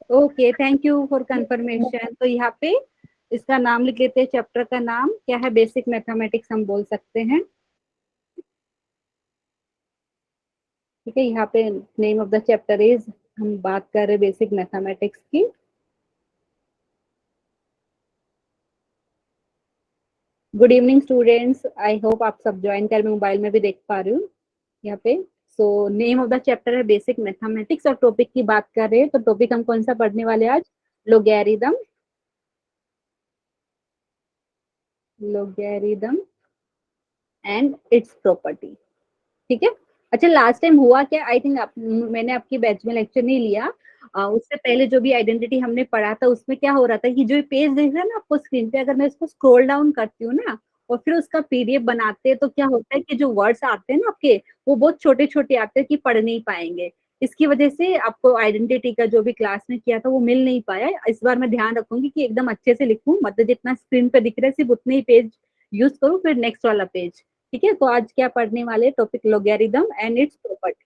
Okay, thank you for confirmation. तो यहाँ पे इसका नाम लिख लेते हैं, चैप्टर का नाम क्या है, बेसिक मैथमेटिक्स हम बोल सकते हैं। ठीक है, यहाँ पे name of the chapter is, हम बात कर रहे हैं बेसिक मैथमेटिक्स की। Good evening students, I hope आप सब ज्वाइन कर, मैं मोबाइल में भी देख पा रही हूँ यहाँ पे। So name of the chapter है बेसिक मैथमेटिक्स, और टॉपिक की बात कर रहे हैं, तो टॉपिक हम कौन सा पढ़ने वाले हैं आज? Logarithm. Logarithm and it's property. ठीक है। अच्छा, लास्ट टाइम हुआ क्या, आई थिंक मैंने आपकी बैच में लेक्चर नहीं लिया। उससे पहले जो भी आइडेंटिटी हमने पढ़ा था, उसमें क्या हो रहा था कि जो पेज दिख रहा है ना आपको स्क्रीन पे, अगर मैं इसको स्क्रॉल डाउन करती हूँ ना और फिर उसका पीडीएफ बनाते हैं, तो क्या होता है कि जो वर्ड्स आते हैं ना आपके, वो बहुत छोटे छोटे आते हैं कि पढ़ नहीं पाएंगे। इसकी वजह से आपको आइडेंटिटी का जो भी क्लास में किया था वो मिल नहीं पाया। इस बार मैं ध्यान रखूंगी कि एकदम अच्छे से लिखूं, मतलब जितना स्क्रीन पे दिख रहा है सिर्फ उतने ही पेज यूज करूँ, फिर नेक्स्ट वाला पेज। ठीक है, तो आज क्या पढ़ने वाले, topic logarithm and it's property.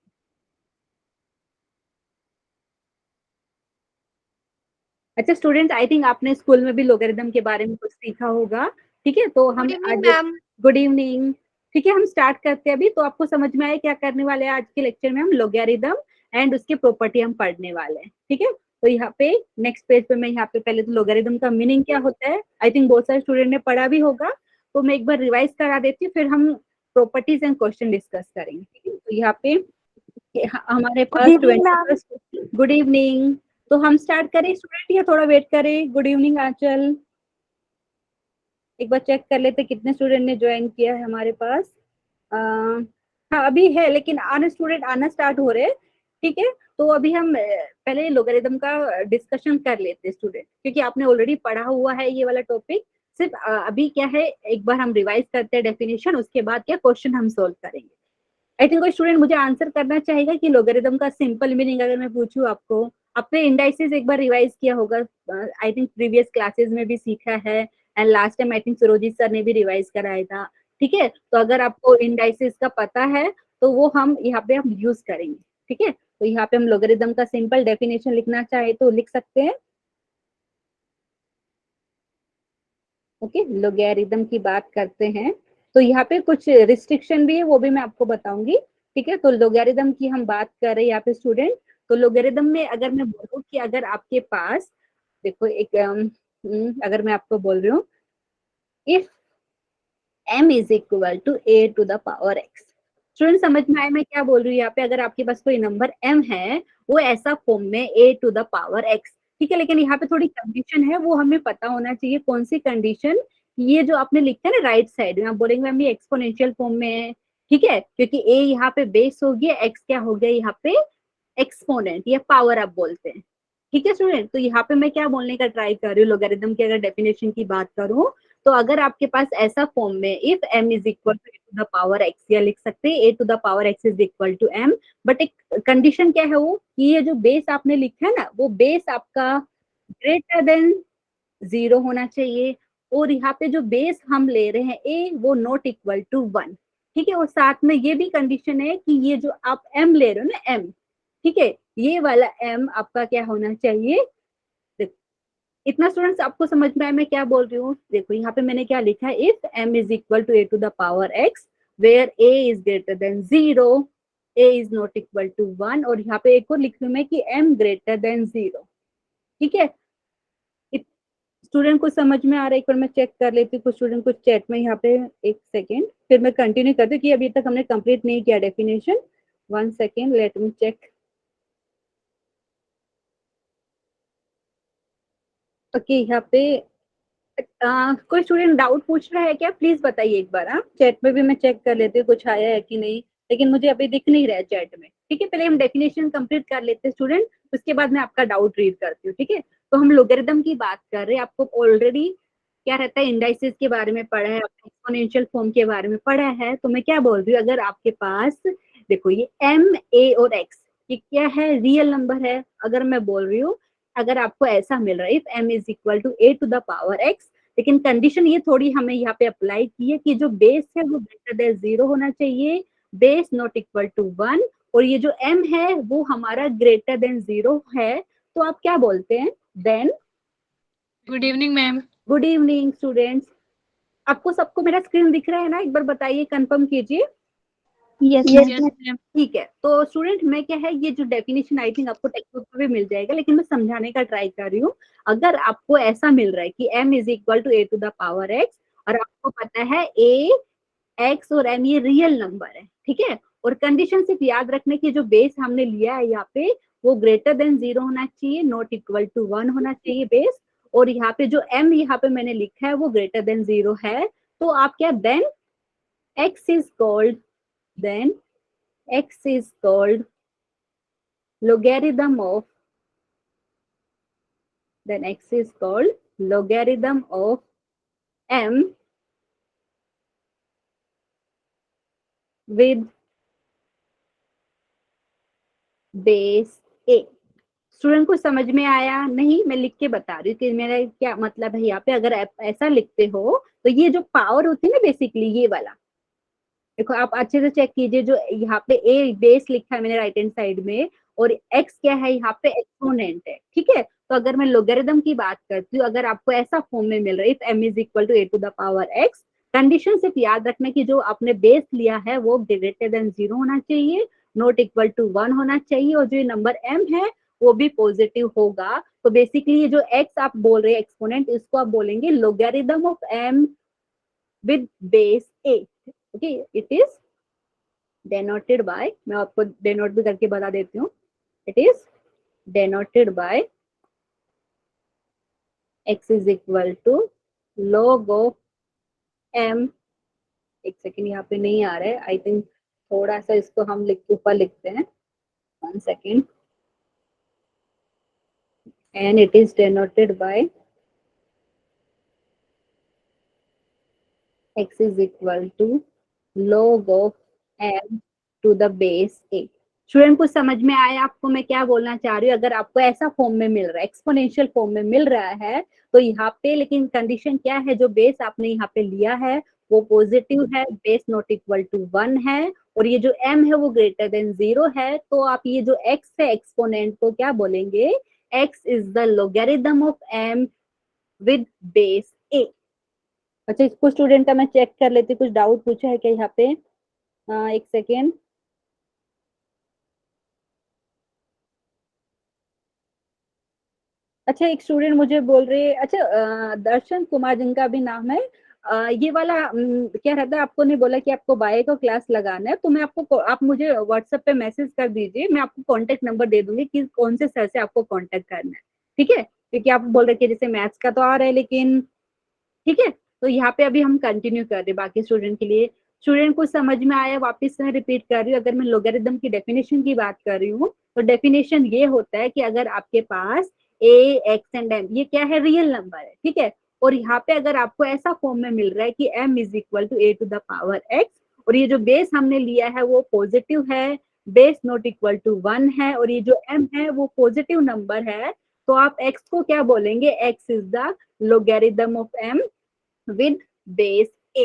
अच्छा स्टूडेंट, आई थिंक आपने स्कूल में भी लोगैरिथम के बारे में कुछ सीखा होगा। ठीक है, तो गुड हम इवनिंग आज, मैम। Good evening. ठीक है, हम स्टार्ट करते हैं अभी, तो आपको समझ में आए क्या करने वाले हैं आज के लेक्चर में। हम लोगैरिथम एंड उसके प्रॉपर्टी हम पढ़ने वाले हैं। ठीक है, तो यहाँ पे नेक्स्ट पेज पे मैं यहाँ पे पहले तो लोगैरिथम का मीनिंग क्या होता है, आई थिंक बहुत सारे स्टूडेंट ने पढ़ा भी होगा, तो मैं एक बार रिवाइज करा देती हूँ, फिर हम प्रॉपर्टीज एंड क्वेश्चन डिस्कस करेंगे। ठीक है, तो यहाँ पे हमारे गुड पास इवनिंग मैम। 20 good evening. तो हम स्टार्ट करें स्टूडेंट, या थोड़ा वेट करें? गुड इवनिंग आंचल, एक बार चेक कर लेते कितने स्टूडेंट ने ज्वाइन किया है हमारे पास। आ, हाँ अभी है, लेकिन आने स्टूडेंट आना स्टार्ट हो रहे हैं। ठीक है, तो अभी हम पहले लोगरिथम का डिस्कशन कर लेते हैं स्टूडेंट, क्योंकि आपने ऑलरेडी पढ़ा हुआ है ये वाला टॉपिक। सिर्फ अभी क्या है, एक बार हम रिवाइज करते हैं डेफिनेशन, उसके बाद क्या क्वेश्चन हम सोल्व करेंगे। आई थिंक कोई स्टूडेंट मुझे आंसर करना चाहेगा कि लोगरिथम का सिंपल मीनिंग अगर मैं पूछूं आपको। आपने इंडाइसिस एक बार रिवाइज किया होगा, आई थिंक प्रीवियस क्लासेस में भी सीखा है, and last time I think Surojit sir ने भी रिवाइज कराया था। ठीक है, तो अगर आपको इंडाइसिस का पता है तो वो हम यहाँ पे हम यूज करेंगे। ठीक है, तो यहाँ पे हम लोगरिथम का सिंपल डेफिनेशन लिखना चाहे तो लिख सकते हैं। ओके, लोगैरिथम की बात करते हैं, तो यहाँ पे कुछ रिस्ट्रिक्शन भी है, वो भी मैं आपको बताऊंगी। ठीक है, तो लोगैरिथम की हम बात कर रहे हैं यहाँ पे स्टूडेंट। तो लोगैरिथम में अगर मैं बोलूँ कि अगर आपके पास, देखो एक अगर मैं आपको बोल रही हूँ, if m is equal to a to the power x। Student समझ में आए मैं क्या बोल रही हूँ यहाँ पे? अगर आपके पास कोई नंबर m है, वो ऐसा फॉर्म में a to the power x। ठीक है, लेकिन यहाँ पे थोड़ी कंडीशन है, वो हमें पता होना चाहिए। कौन सी कंडीशन? ये जो आपने लिखा है ना राइट साइड में, आप बोलेंगे मैम ये एक्सपोनेंशियल फॉर्म में है। ठीक है, क्योंकि a यहाँ पे बेस हो गया, x क्या हो गया यहाँ पे, एक्सपोनेंट या पावर आप बोलते हैं। ठीक है स्टूडेंट, तो यहाँ पे मैं क्या बोलने का ट्राई कर रही हूँ, लोगरिथम की अगर डेफिनेशन की बात करूँ, तो अगर आपके पास ऐसा फॉर्म में if m is equal to a to the power x, या लिख सकते हैं a to the power x is equal to m, but एक कंडीशन क्या है वो, कि ये जो बेस आपने लिखा है ना, वो बेस आपका ग्रेटर देन 0 होना चाहिए, और यहाँ पे जो बेस हम ले रहे हैं a, वो नॉट इक्वल टू 1। ठीक है, और साथ में ये भी कंडीशन है कि ये जो आप m ले रहे हो ना m, ठीक है, ये वाला m आपका क्या होना चाहिए। इतना स्टूडेंट्स आपको समझ में आया मैं क्या बोल रही हूँ? देखो यहाँ पे मैंने क्या लिखा है, if m is equal to a to the power x, where a is greater than 0, a is not equal to 1, और यहाँ पे एक और लिख लू मैं कि m ग्रेटर देन 0। ठीक है, स्टूडेंट को समझ में आ रहा है? एक बार मैं चेक कर लेती हूँ कुछ स्टूडेंट को चैट में यहाँ पे। एक सेकेंड, फिर मैं कंटिन्यू करती हूँ कि अभी तक हमने कंप्लीट नहीं किया definition. 1 second, let me check. Okay, यहाँ पे कोई स्टूडेंट डाउट पूछ रहा है क्या? प्लीज बताइए एक बार। हाँ, चैट में भी मैं चेक कर लेती हूँ कुछ आया है कि नहीं, लेकिन मुझे अभी दिख नहीं रहा है चैट में। ठीक है, पहले हम डेफिनेशन कंप्लीट कर लेते हैं स्टूडेंट, उसके बाद मैं आपका डाउट रीड करती हूँ। ठीक है, तो हम लोगरिथम की बात कर रहे हैं। आपको ऑलरेडी क्या रहता है, इंडाइसिस के बारे में पढ़ा है, एक्सपोनेंशियल फॉर्म के बारे में पढ़ा है। तो मैं क्या बोल रही हूँ, अगर आपके पास देखो ये m a और x, ये क्या है, रियल नंबर है। अगर मैं बोल रही हूँ, अगर आपको ऐसा मिल रहा है if m is equal to a to the power x, लेकिन कंडीशन ये थोड़ी हमें यहाँ पे अप्लाई की है कि जो बेस है वो ग्रेटर देन 0 होना चाहिए, बेस नॉट इक्वल टू 1, और ये जो m है वो हमारा ग्रेटर देन 0 है, तो आप क्या बोलते हैं? Then. Good evening ma'am. Good evening students. आपको सबको मेरा स्क्रीन दिख रहा है ना? एक बार बताइए, कंफर्म कीजिए। Yes yes ma'am. मैम। ठीक है, तो स्टूडेंट मैं क्या है, ये जो डेफिनेशन आई थिंक आपको टेक्स्ट बुक में भी मिल जाएगा, लेकिन मैं समझाने का ट्राई कर रही हूँ। अगर आपको ऐसा मिल रहा है कि m is equal to a to the power x, और आपको पता है a, x और m ये रियल नंबर है, ठीक है, और कंडीशन सिर्फ याद रखने की, जो बेस हमने लिया है यहाँ पे वो ग्रेटर देन 0 होना चाहिए, नॉट इक्वल टू 1 होना चाहिए बेस, और यहाँ पे जो m यहाँ पे मैंने लिखा है वो ग्रेटर देन 0 है। तो आप क्या, then x is called, then x is called logarithm of, then x is called logarithm of m with base a। Student को समझ में आया नहीं? मैं लिख के बता रही हूँ कि मेरा क्या मतलब है यहाँ पे। अगर आप ऐसा लिखते हो तो ये जो पावर होती है ना, बेसिकली ये वाला, देखो आप अच्छे से चेक कीजिए, जो यहाँ पे ए बेस लिखा है मैंने राइट हैंड साइड में, और एक्स क्या है यहाँ पे, एक्सपोनेंट है, ठीक है। तो अगर मैं लोगरिथम की बात करती हूँ, अगर आपको ऐसा फॉर्म में मिल रहा है, if m is equal to a to the power x, condition सिर्फ याद रखना कि जो आपने बेस लिया है वो ग्रेटर देन 0 होना चाहिए, नॉट इक्वल टू 1 होना चाहिए, और जो ये नंबर m है वो भी पॉजिटिव होगा। तो बेसिकली ये जो x आप बोल रहे हैं एक्सपोनेंट, इसको आप बोलेंगे logarithm of m with base a। Okay, it is denoted by, मैं आपको डेनोट भी करके बता देती हूँ, it is denoted by x is equal to log of m। एक सेकेंड, यहाँ पे नहीं आ रहा है आई थिंक, थोड़ा सा इसको हम ऊपर लिखते हैं, 1 second, and it is denoted by x is equal to log of m to the base a। Student को समझ में आया आपको मैं क्या बोलना चाह रही हूँ? अगर आपको ऐसा फॉर्म में मिल रहा है, एक्सपोनेंशियल फॉर्म में मिल रहा है, तो यहाँ पे लेकिन कंडीशन क्या है, जो बेस आपने यहाँ पे लिया है वो पॉजिटिव है, बेस नॉट इक्वल टू 1 है, और ये जो m है वो ग्रेटर देन 0 है। तो आप ये जो x है एक्सपोनेंट को क्या बोलेंगे, x is the logarithm of m with base a। अच्छा, इसको स्टूडेंट का मैं चेक कर लेती, कुछ डाउट पूछा है क्या यहाँ पे? एक सेकेंड। अच्छा, एक स्टूडेंट मुझे बोल रहे हैं, अच्छा दर्शन कुमार जिनका भी नाम है, ये वाला क्या रहता है, आपको नहीं बोला कि आपको बायो का क्लास लगाना है, तो मैं आपको, आप मुझे व्हाट्सएप पे मैसेज कर दीजिए, मैं आपको कांटेक्ट नंबर दे दूंगी कि कौन से सर से आपको कांटेक्ट करना है, ठीक है, क्योंकि आप बोल रहे कि जैसे मैथ्स का तो आ रहा है लेकिन, ठीक है। तो यहाँ पे अभी हम कंटिन्यू कर रहे हैं बाकी स्टूडेंट के लिए। स्टूडेंट को समझ में आया? वापस मैं रिपीट कर रही हूँ, अगर मैं लोगरिथम की डेफिनेशन की बात कर रही हूँ, तो डेफिनेशन ये होता है कि अगर आपके पास a, x एंड m ये क्या है, रियल नंबर है, ठीक है, और यहाँ पे अगर आपको ऐसा फॉर्म में मिल रहा है कि m is equal to a to the power x, और ये जो बेस हमने लिया है वो पॉजिटिव है, बेस नॉट इक्वल टू 1 है, और ये जो m है वो पॉजिटिव नंबर है, तो आप x को क्या बोलेंगे, x is the logarithm of m with base a,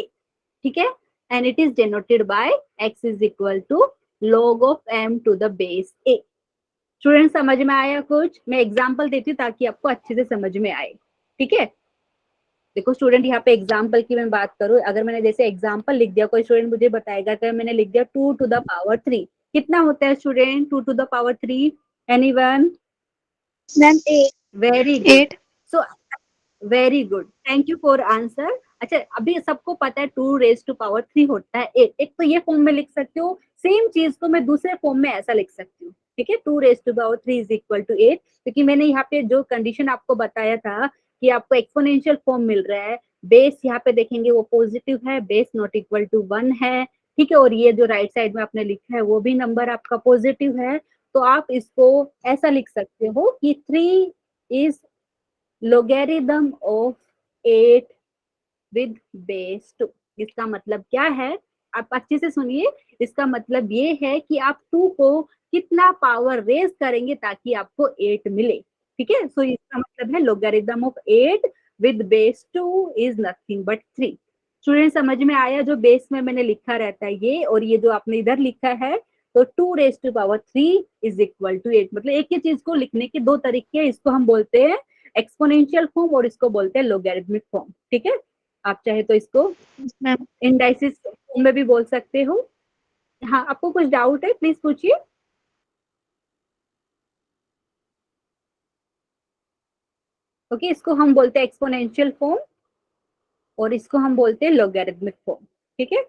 ठीक है, and it is denoted by x is equal to log of m to the base a। Student समझ में आया कुछ? मैं एग्जांपल देती हूँ ताकि आपको अच्छे से समझ में आए, ठीक है। देखो स्टूडेंट, यहाँ पे एग्जांपल की मैं बात करूँ, अगर मैंने जैसे एग्जांपल लिख दिया, कोई स्टूडेंट मुझे बताएगा कि मैंने लिख दिया 2 टू द पावर 3, कितना होता है student 2 to the power 3? Anyone? Ma'am very good. 8। So very good, thank you for answer. अच्छा, अभी सबको पता है 2 रेज टू पावर 3 होता है 8, एक तो ये फॉर्म में लिख सकते हो, सेम चीज को मैं दूसरे फॉर्म में ऐसा लिख सकती हूँ, ठीक है, 2 raise to power 3 is equal to 8, क्योंकि मैंने यहाँ पे जो कंडीशन आपको बताया था कि आपको एक्सपोनेंशियल फॉर्म मिल रहा है, बेस यहाँ पे देखेंगे वो पॉजिटिव है, बेस नॉट इक्वल टू 1 है, ठीक है, और ये जो राइट साइड में आपने लिखा है वो भी नंबर आपका पॉजिटिव है, तो आप इसको ऐसा लिख सकते हो कि 3 is logarithm of 8 with base 2। इसका मतलब क्या है, आप अच्छे से सुनिए, इसका मतलब ये है कि आप 2 को कितना पावर रेज करेंगे ताकि आपको 8 मिले, ठीक है। सो इसका मतलब है logarithm of 8 with base 2 is nothing but 3। Student समझ में आया? जो बेस में मैंने लिखा रहता है ये, और ये जो आपने इधर लिखा है तो 2⁻³ इज इक्वल टू 8। मतलब एक ही चीज को लिखने के दो तरीके हैं, इसको हम बोलते हैं एक्सपोनेंशियल फॉर्म और इसको बोलते हैं लोगैरिथमिक फॉर्म। ठीक है, आप चाहे तो इसको मैम इंडाइसिस फॉर्म में भी बोल सकते हो। हाँ, आपको कुछ डाउट है प्लीज पूछिए। ओके, इसको हम बोलते हैं एक्सपोनेंशियल फॉर्म और इसको हम बोलते हैं लोगैरिथमिक फॉर्म। ठीक है,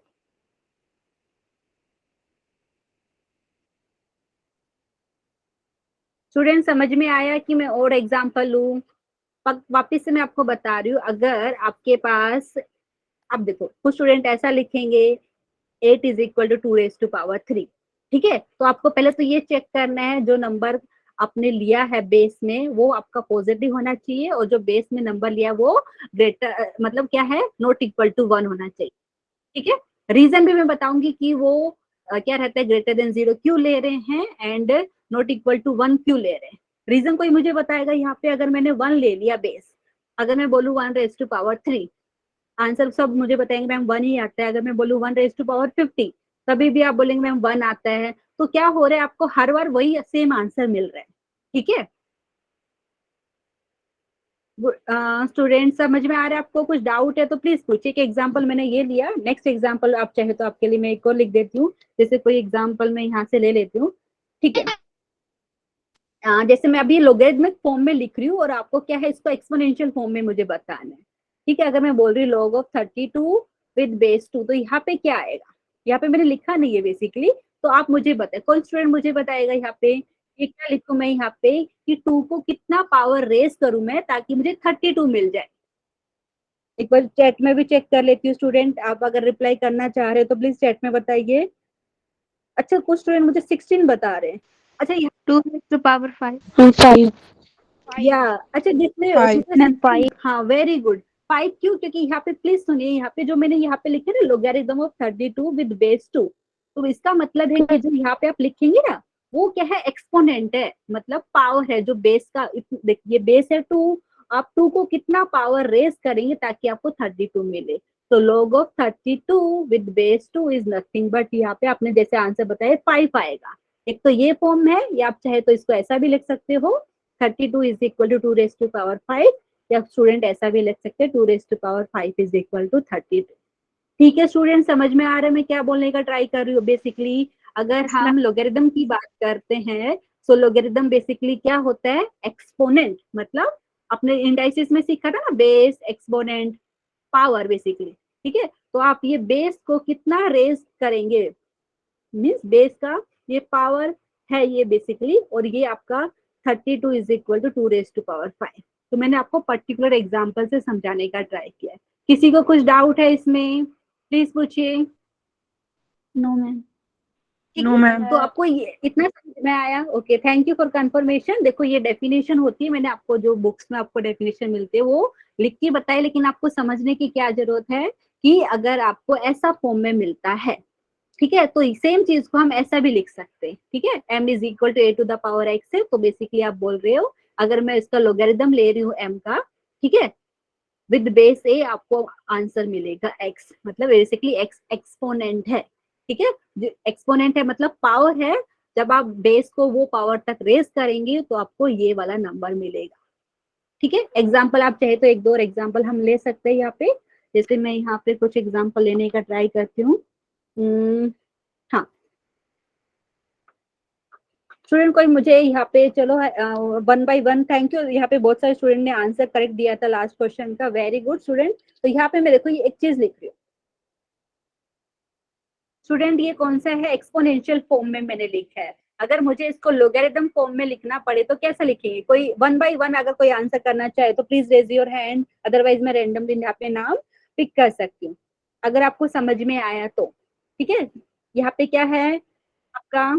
स्टूडेंट समझ में आया कि मैं और एग्जांपल लूं? वापिस से मैं आपको बता रही हूँ, अगर आपके पास, आप देखो कुछ स्टूडेंट ऐसा लिखेंगे 8 इज इक्वल टू 2⁻3। ठीक है, तो आपको पहले तो ये चेक करना है जो नंबर आपने लिया है बेस में वो आपका पॉजिटिव होना चाहिए, और जो बेस में नंबर लिया वो ग्रेटर मतलब क्या है, नॉट इक्वल टू 1 होना चाहिए। ठीक है, रीजन भी मैं बताऊंगी कि वो क्या रहता है, ग्रेटर देन 0 क्यों ले रहे हैं एंड नॉट इक्वल टू 1 क्यों ले रहे हैं। रीजन कोई मुझे बताएगा यहाँ पे, अगर मैंने 1 ले लिया बेस, अगर मैं बोलूँ 1⁻3, आंसर सब मुझे बताएंगे मैम 1 ही आता है। अगर मैं बोलूँ 1⁻50, तभी भी आप बोलेंगे मैम 1 आता है। तो क्या हो रहा है, आपको हर बार वही सेम आंसर मिल रहा है। ठीक है स्टूडेंट, समझ में आ रहा है? आपको कुछ डाउट है तो प्लीज पूछिए। कि एग्जांपल मैंने ये लिया, नेक्स्ट एग्जांपल आप चाहे तो आपके लिए मैं एक और लिख देती हूँ। जैसे कोई एग्जांपल मैं यहाँ से ले लेती हूँ। ठीक है, जैसे मैं अभी लोगरिथमिक फॉर्म में लिख रही हूँ और आपको क्या है, इसको एक्सपोनेंशियल फॉर्म में मुझे बताना है। ठीक है, अगर मैं बोल रही हूँ log of 32 विद बेस 2, तो यहाँ पे क्या आएगा? यहाँ पे मैंने लिखा नहीं है बेसिकली, तो आप मुझे बताए, कौन स्टूडेंट मुझे बताएगा यहाँ पे ये क्या लिखूं मैं यहाँ पे, कि 2 को कितना पावर रेस करूं मैं ताकि मुझे 32 मिल जाए। एक बार चैट में भी चेक कर लेती हूँ स्टूडेंट, आप अगर रिप्लाई करना चाह रहे हो तो प्लीज चैट में बताइए। अच्छा, कुछ स्टूडेंट मुझे 16 बता रहे हैं। अच्छा 2⁻5 5 या अच्छा, जिसने 5 जिसने मैम 16, 5 हाँ वेरी गुड। 5 क्यों? क्योंकि यहाँ पे प्लीज सुनिए, यहाँ पे जो मैंने यहाँ पे लिखे ना लोगरिथम ऑफ 32 विद बेस 2, तो इसका मतलब है कि जो यहाँ पे आप लिखेंगे ना वो क्या है, एक्सपोनेंट है, मतलब पावर है जो बेस का। देखिए बेस है 2, आप 2 को कितना पावर रेस करेंगे ताकि आपको 32 मिले। तो log of 32 with base 2 is nothing but, यहाँ पे आपने जैसे आंसर बताया 5 आएगा। एक तो ये फॉर्म है, या आप चाहे तो इसको ऐसा भी लिख सकते हो 32 इज इक्वल टू 2⁻5, या स्टूडेंट ऐसा भी लिख सकते हैं 2⁻5 इज इक्वल टू 32। ठीक है स्टूडेंट, समझ में आ रहा है मैं क्या बोलने का ट्राई कर रही हूँ? बेसिकली अगर Yes, हम लोगरिथम की बात करते हैं, तो लोगरिथम बेसिकली क्या होता है, एक्सपोनेंट। मतलब अपने इंडाइसिस में सीखा था ना, बेस, एक्सपोनेंट, पावर बेसिकली। ठीक है, तो आप ये बेस को कितना रेज करेंगे, मीन्स बेस का ये पावर है ये बेसिकली, और ये आपका 32 इज इक्वल टू 2⁻5। तो मैंने आपको पर्टिकुलर एग्जाम्पल से समझाने का ट्राई किया है। किसी को कुछ डाउट है इसमें प्लीज पूछिए। नो मैम ठीक नो है, मैम तो आपको ये इतना समझ में आया? Okay, thank you for confirmation. देखो ये डेफिनेशन होती है, मैंने आपको जो बुक्स में आपको डेफिनेशन मिलती है वो लिख के बताई, लेकिन आपको समझने की क्या जरूरत है कि अगर आपको ऐसा फॉर्म में मिलता है, ठीक है, तो सेम चीज को हम ऐसा भी लिख सकते हैं। ठीक है, m is equal to a to the power x है, तो बेसिकली आप बोल रहे हो अगर मैं इसका लोगरिथम ले रही हूँ m का, ठीक है, विद बेस a, आपको आंसर मिलेगा x, मतलब बेसिकली x एक्सपोनेंट है। ठीक है, एक्सपोनेंट है मतलब पावर है, जब आप बेस को वो पावर तक रेस करेंगे तो आपको ये वाला नंबर मिलेगा। ठीक है, एग्जाम्पल आप चाहे तो एक दो और एग्जाम्पल हम ले सकते हैं यहाँ पे। जैसे मैं यहाँ पे कुछ एग्जाम्पल लेने का ट्राई करती हूँ। हाँ स्टूडेंट, कोई मुझे यहाँ पे, चलो 1 बाय 1, थैंक यू। यहाँ पे बहुत सारे स्टूडेंट ने आंसर करेक्ट दिया था लास्ट क्वेश्चन का, वेरी गुड स्टूडेंट। तो यहाँ पे मैं देखो ये एक चीज लिख रही हूँ स्टूडेंट, ये कौन सा है, एक्सपोनेंशियल फॉर्म में मैंने लिखा है। अगर मुझे इसको लोगरिथम फॉर्म में लिखना पड़े तो कैसा लिखेंगे? कोई 1 बाय 1 अगर कोई आंसर करना चाहे तो please raise your hand, otherwise मैं रैंडमली यहाँ पे नाम पिक कर सकती हूँ अगर आपको समझ में आया तो। ठीक है, यहाँ पे क्या है आपका,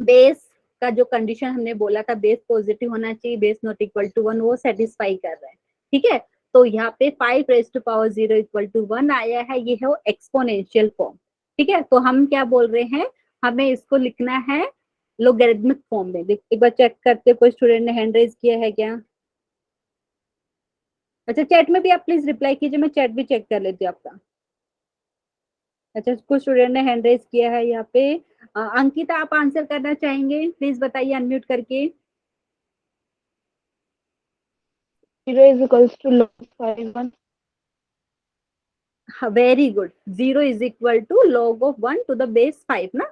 बेस का जो कंडीशन हमने बोला था, बेस पॉजिटिव होना चाहिए, बेस नॉट इक्वल टू 1, वो सेटिस्फाई कर रहा है। ठीक है, तो यहाँ पे 5⁻0 इक्वल टू 1 आया है, ये है एक्सपोनेंशियल फॉर्म। ठीक है, तो हम क्या बोल रहे हैं, हमें इसको लिखना है लोगरिथमिक फॉर्म में। एक बार चेक करते, कोई स्टूडेंट ने हैंड रेज किया है क्या? अच्छा, चैट में भी आप प्लीज रिप्लाई कीजिए, मैं चैट भी चेक कर लेती हूँ आपका। अच्छा, कुछ स्टूडेंट ने हैंड रेज किया है यहाँ पे। अंकिता आप आंसर करना चाहेंगे? प्लीज बताइए अनम्यूट करके। 0 is equals to log 5 1. Very good, 0 is equal to log of 1 to the base 5 ना।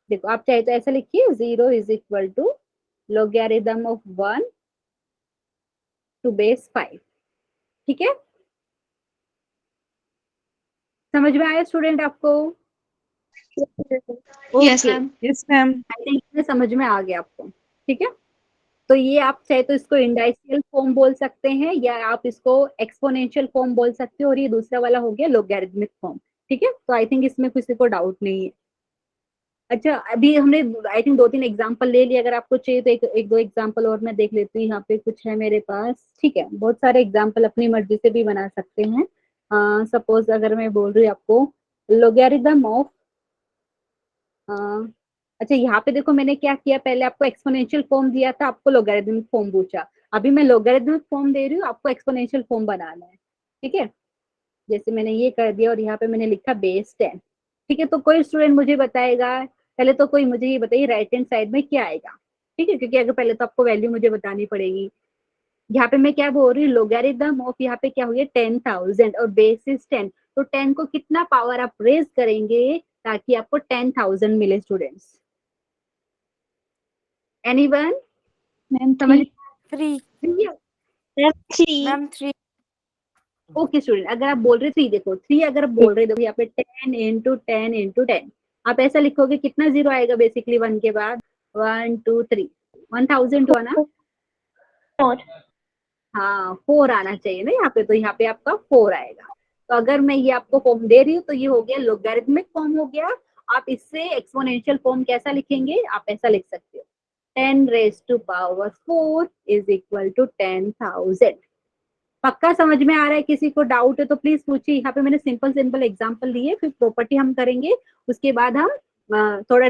देखो आप चाहे तो ऐसा लिखिए, 0 is equal to logarithm of 1 to base 5। ठीक है, समझ में आया स्टूडेंट आपको? Yes, okay, ma'am. Yes, ma'am. I think समझ में आ गया आपको। ठीक है, तो ये आप चाहे तो इसको इंडाइशियल फॉर्म बोल सकते हैं या आप इसको एक्सपोनेंशियल फॉर्म बोल सकते हो, और ये दूसरा वाला हो गया लोगैरिथमिक फॉर्म। ठीक है, तो आई थिंक इसमें किसी को डाउट नहीं है। अच्छा, अभी हमने आई थिंक 2-3 एग्जांपल ले लिए, अगर आपको चाहिए तो एक दो एग्जांपल और मैं देख लेती हूँ, यहाँ पे कुछ है मेरे पास। ठीक है, बहुत सारे एग्जांपल अपनी मर्जी से भी बना सकते हैं। सपोज अगर मैं बोल रही हूँ आपको लोगैरिथम ऑफ, अच्छा यहाँ पे देखो मैंने क्या किया, पहले आपको एक्सपोनेंशियल फॉर्म दिया था, आपको लोगैरिथमिक फॉर्म पूछा। अभी मैं लोगैरिथमिक फॉर्म दे रही हूँ, आपको एक्सपोनेंशियल फॉर्म बनाना है। ठीक है, जैसे मैंने ये कर दिया और यहाँ पे मैंने लिखा बेस 10। ठीक है, तो कोई स्टूडेंट मुझे बताएगा, पहले तो कोई मुझे ये बताइए राइट हैंड साइड में क्या आएगा। ठीक है, क्योंकि अगर पहले तो आपको वैल्यू मुझे बतानी पड़ेगी। यहाँ पे मैं क्या बोल रही हूँ, लोगैरिथम ऑफ, यहाँ पे क्या हुई है 10,000 और बेस इज 10, तो 10 को कितना पावर आप रेज करेंगे ताकि आपको 10,000 मिले स्टूडेंट्स? एनीवन मैम समझ? 3. 3. Ma'am, 3. ओके स्टूडेंट, अगर आप बोल रहे 3, देखो 3 अगर आप बोल रहे देखो यहाँ पे 10 इंटू 10 इंटू 10, आप ऐसा लिखोगे कितना जीरो आएगा बेसिकली 1 के बाद? 1 2 3, 1000 हुआ ना? 4. हाँ 4 आना चाहिए ना यहाँ पे, तो यहाँ पे आपका 4 आएगा। तो अगर मैं ये आपको फॉर्म दे रही हूँ तो ये हो गया लोगैरिथमिक फॉर्म हो गया। आप इससे एक्सपोनेंशियल फॉर्म कैसा लिखेंगे, आप ऐसा लिख सकते हो 10 raise to power 4 is equal to 10,000। पक्का समझ में आ रहा है? किसी को डाउट है तो प्लीज पूछिए। यहाँ पे मैंने सिंपल सिंपल एग्जांपल दिए, फिर प्रॉपर्टी हम करेंगे, उसके बाद हम थोड़ा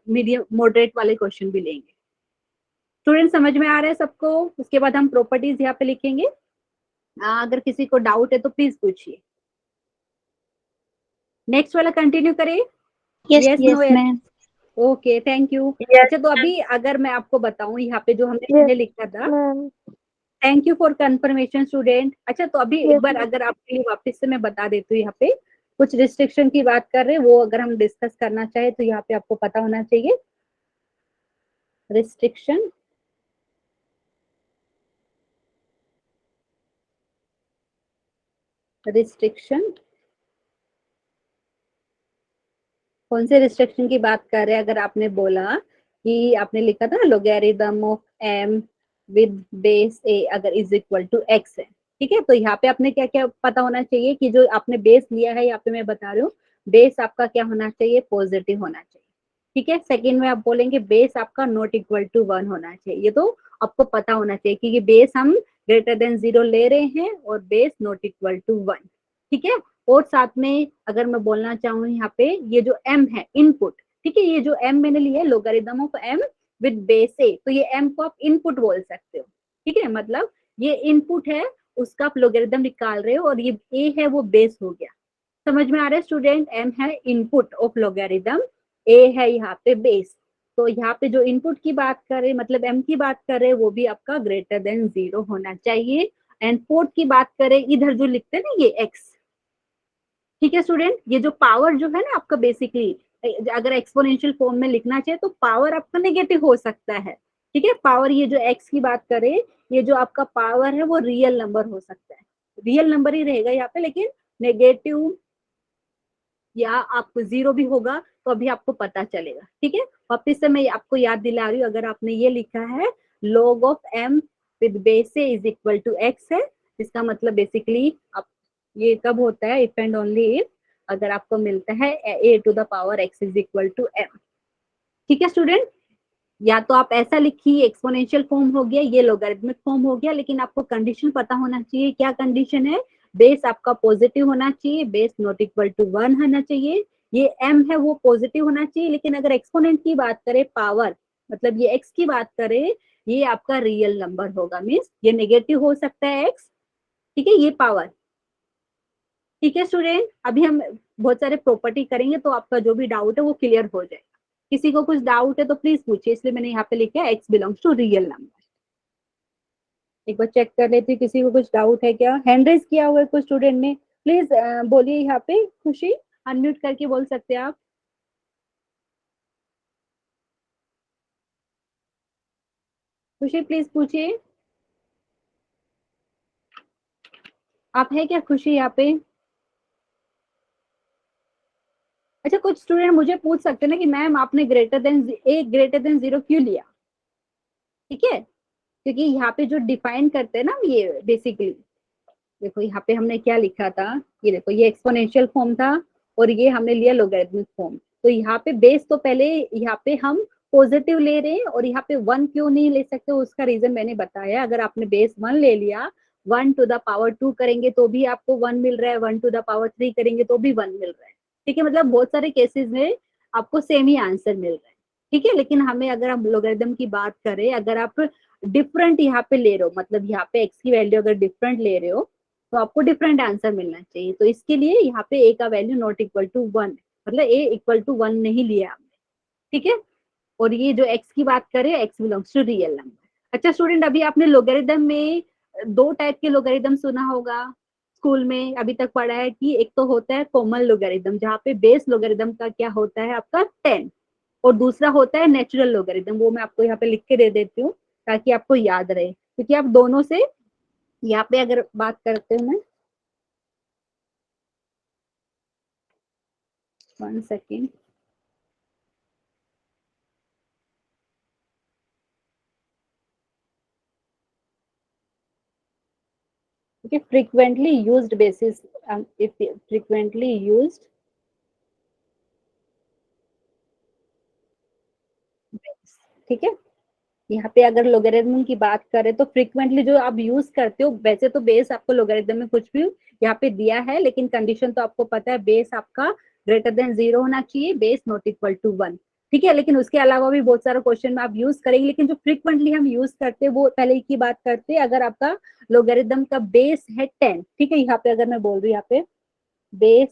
मीडियम मॉडरेट वाले क्वेश्चन भी लेंगे। स्टूडेंट समझ में आ रहा है सबको? उसके बाद हम प्रॉपर्टीज यहाँ पे लिखेंगे। अगर किसी को डाउट है तो प्लीज पूछिए। नेक्स्ट वाला कंटिन्यू करें? Yes, yes no? yes, ma'am. Okay, thank you. Yes, अच्छा, तो अभी अगर मैं आपको बताऊं यहाँ पे जो हमने Yes, पहले लिखा था, ma'am. Thank you for confirmation student. अच्छा, तो अभी एक Yes, बार ma'am. अगर आपके लिए वापस से मैं बता देती हूँ, यहाँ पे कुछ रिस्ट्रिक्शन की बात कर रहे हैं, वो अगर हम डिस्कस करना चाहे तो यहाँ पे आपको पता होना चाहिए। रिस्ट्रिक्शन, रिस्ट्रिक्शन कौन से रिस्ट्रिक्शन की बात कर रहे हैं? अगर आपने बोला कि आपने लिखा था logarithm of m with base a अगर इज इक्वल टू x है। ठीक है, तो यहाँ पे आपने क्या क्या पता होना चाहिए कि जो आपने बेस लिया है, यहाँ पे मैं बता रही हूँ बेस आपका क्या होना चाहिए, पॉजिटिव होना चाहिए। ठीक है, सेकेंड में आप बोलेंगे बेस आपका नॉट इक्वल टू 1 होना चाहिए। ये तो आपको पता होना चाहिए क्योंकि बेस हम ग्रेटर देन 0 ले रहे हैं और बेस नॉट इक्वल टू 1। ठीक है, और साथ में अगर मैं बोलना चाहूँ यहाँ पे ये जो m है इनपुट, ठीक है, ये जो m मैंने लिया है logarithm of m with base a, तो ये m को आप इनपुट बोल सकते हो। ठीक है, मतलब ये इनपुट है, उसका आप लोगरिथम निकाल रहे हो, और ये a है वो बेस हो गया। समझ में आ रहा है स्टूडेंट? m है इनपुट ऑफ लोगरिथम, a है यहाँ पे बेस। तो यहाँ पे जो इनपुट की बात करें, मतलब m की बात करें, वो भी आपका ग्रेटर देन 0 होना चाहिए। एंड फोर्थ की बात करें, इधर जो लिखते हैं ना ये x, ठीक है स्टूडेंट, ये जो पावर जो है ना आपका बेसिकली, अगर एक्सपोनेंशियल फॉर्म में लिखना चाहिए तो पावर आपका नेगेटिव हो सकता है। ठीक है, पावर ये जो x की बात करें, ये जो आपका पावर है वो रियल नंबर हो सकता है, रियल नंबर ही रहेगा यहाँ पे, लेकिन नेगेटिव या आपको 0 भी होगा तो अभी आपको पता चलेगा। ठीक है, वापिस से मैं आपको याद दिला रही हूँ, अगर आपने ये लिखा है log of m with base a is equal to x है, इसका मतलब बेसिकली आप ये कब होता है, इफ एंड ओनली इफ अगर आपको मिलता है a to the power x is equal to m। ठीक है स्टूडेंट, या तो आप ऐसा लिखिए एक्सपोनेंशियल फॉर्म हो गया, ये लोगरिथमिक फॉर्म हो गया, लेकिन आपको कंडीशन पता होना चाहिए। क्या कंडीशन है? बेस आपका पॉजिटिव होना चाहिए, बेस नॉट इक्वल टू 1 होना चाहिए, ये m है वो पॉजिटिव होना चाहिए, लेकिन अगर एक्सपोनेंट की बात करें, पावर मतलब ये x की बात करें, ये आपका रियल नंबर होगा, मीन्स ये नेगेटिव हो सकता है x। ठीक है, ये पावर। ठीक है स्टूडेंट, अभी हम बहुत सारे प्रॉपर्टी करेंगे तो आपका जो भी डाउट है वो क्लियर हो जाएगा। किसी को कुछ डाउट है तो प्लीज पूछिए, इसलिए मैंने यहाँ पे लिखा है x belongs to real number. एक बार चेक कर लेती हूँ किसी को कुछ डाउट है क्या। हैंड रेज किया हुआ है कुछ स्टूडेंट ने, प्लीज बोलिए यहाँ पे। खुशी अनम्यूट करके बोल सकते हैं आप। खुशी प्लीज पूछिए, आप है क्या खुशी यहाँ पे। अच्छा, कुछ स्टूडेंट मुझे पूछ सकते हैं ना कि मैम आपने ग्रेटर देन जीरो क्यों लिया। ठीक है, क्योंकि यहाँ पे जो डिफाइन करते हैं ना ये बेसिकली, देखो यहाँ पे हमने क्या लिखा था, ये देखो ये एक्सपोनेंशियल फॉर्म था और ये हमने लिया लोगरिथमिक फॉर्म। तो यहाँ पे बेस तो पहले यहाँ पे हम पॉजिटिव ले रहे हैं, और यहाँ पे वन क्यों नहीं ले सकते उसका रीजन मैंने बताया। अगर आपने बेस वन ले लिया, 1 to the power 2 करेंगे तो भी आपको 1 मिल रहा है, 1 to the power 3 करेंगे तो भी 1 मिल रहा है। ठीक है, मतलब बहुत सारे केसेस में आपको सेम ही आंसर मिल रहा है। ठीक है, लेकिन हमें अगर हम लोगरिथम की बात करें, अगर आप डिफरेंट यहाँ पे ले रहे हो, मतलब यहाँ पे एक्स की वैल्यू अगर डिफरेंट ले रहे हो तो आपको डिफरेंट आंसर मिलना चाहिए। तो इसके लिए यहाँ पे ए का वैल्यू नॉट इक्वल टू 1, मतलब ए इक्वल टू 1 नहीं लिया हमने। ठीक है, और ये जो एक्स की बात करें, x belongs to real number. अच्छा स्टूडेंट, अभी आपने लोगरिथम में दो टाइप के लोगरिथम सुना होगा, स्कूल में अभी तक पढ़ा है कि एक तो होता है कॉमन लोगरिथम, जहाँ पे बेस लोगरिथम का क्या होता है आपका 10, और दूसरा होता है नेचुरल लोगरिथम। वो मैं आपको यहाँ पे लिख के दे देती हूँ ताकि आपको याद रहे, क्योंकि आप दोनों से यहाँ पे अगर बात करते हो, मैं 1 second, okay, frequently used basis, if frequently used base, ठीक है। यहाँ पे अगर लोगरिथम की बात करें तो फ्रीक्वेंटली जो आप यूज करते हो, वैसे तो बेस आपको लोगरिथम में कुछ भी यहाँ पे दिया है, लेकिन कंडीशन तो आपको पता है, बेस आपका ग्रेटर देन जीरो होना चाहिए, बेस नॉट इक्वल टू 1। ठीक है, लेकिन उसके अलावा भी बहुत सारे क्वेश्चन में आप यूज करेंगे, लेकिन जो फ्रीक्वेंटली हम यूज करते हैं वो पहले की बात करते हैं। अगर आपका लोगरिथम का बेस है 10, ठीक है, यहाँ पे अगर मैं बोल रही हूँ यहाँ पे बेस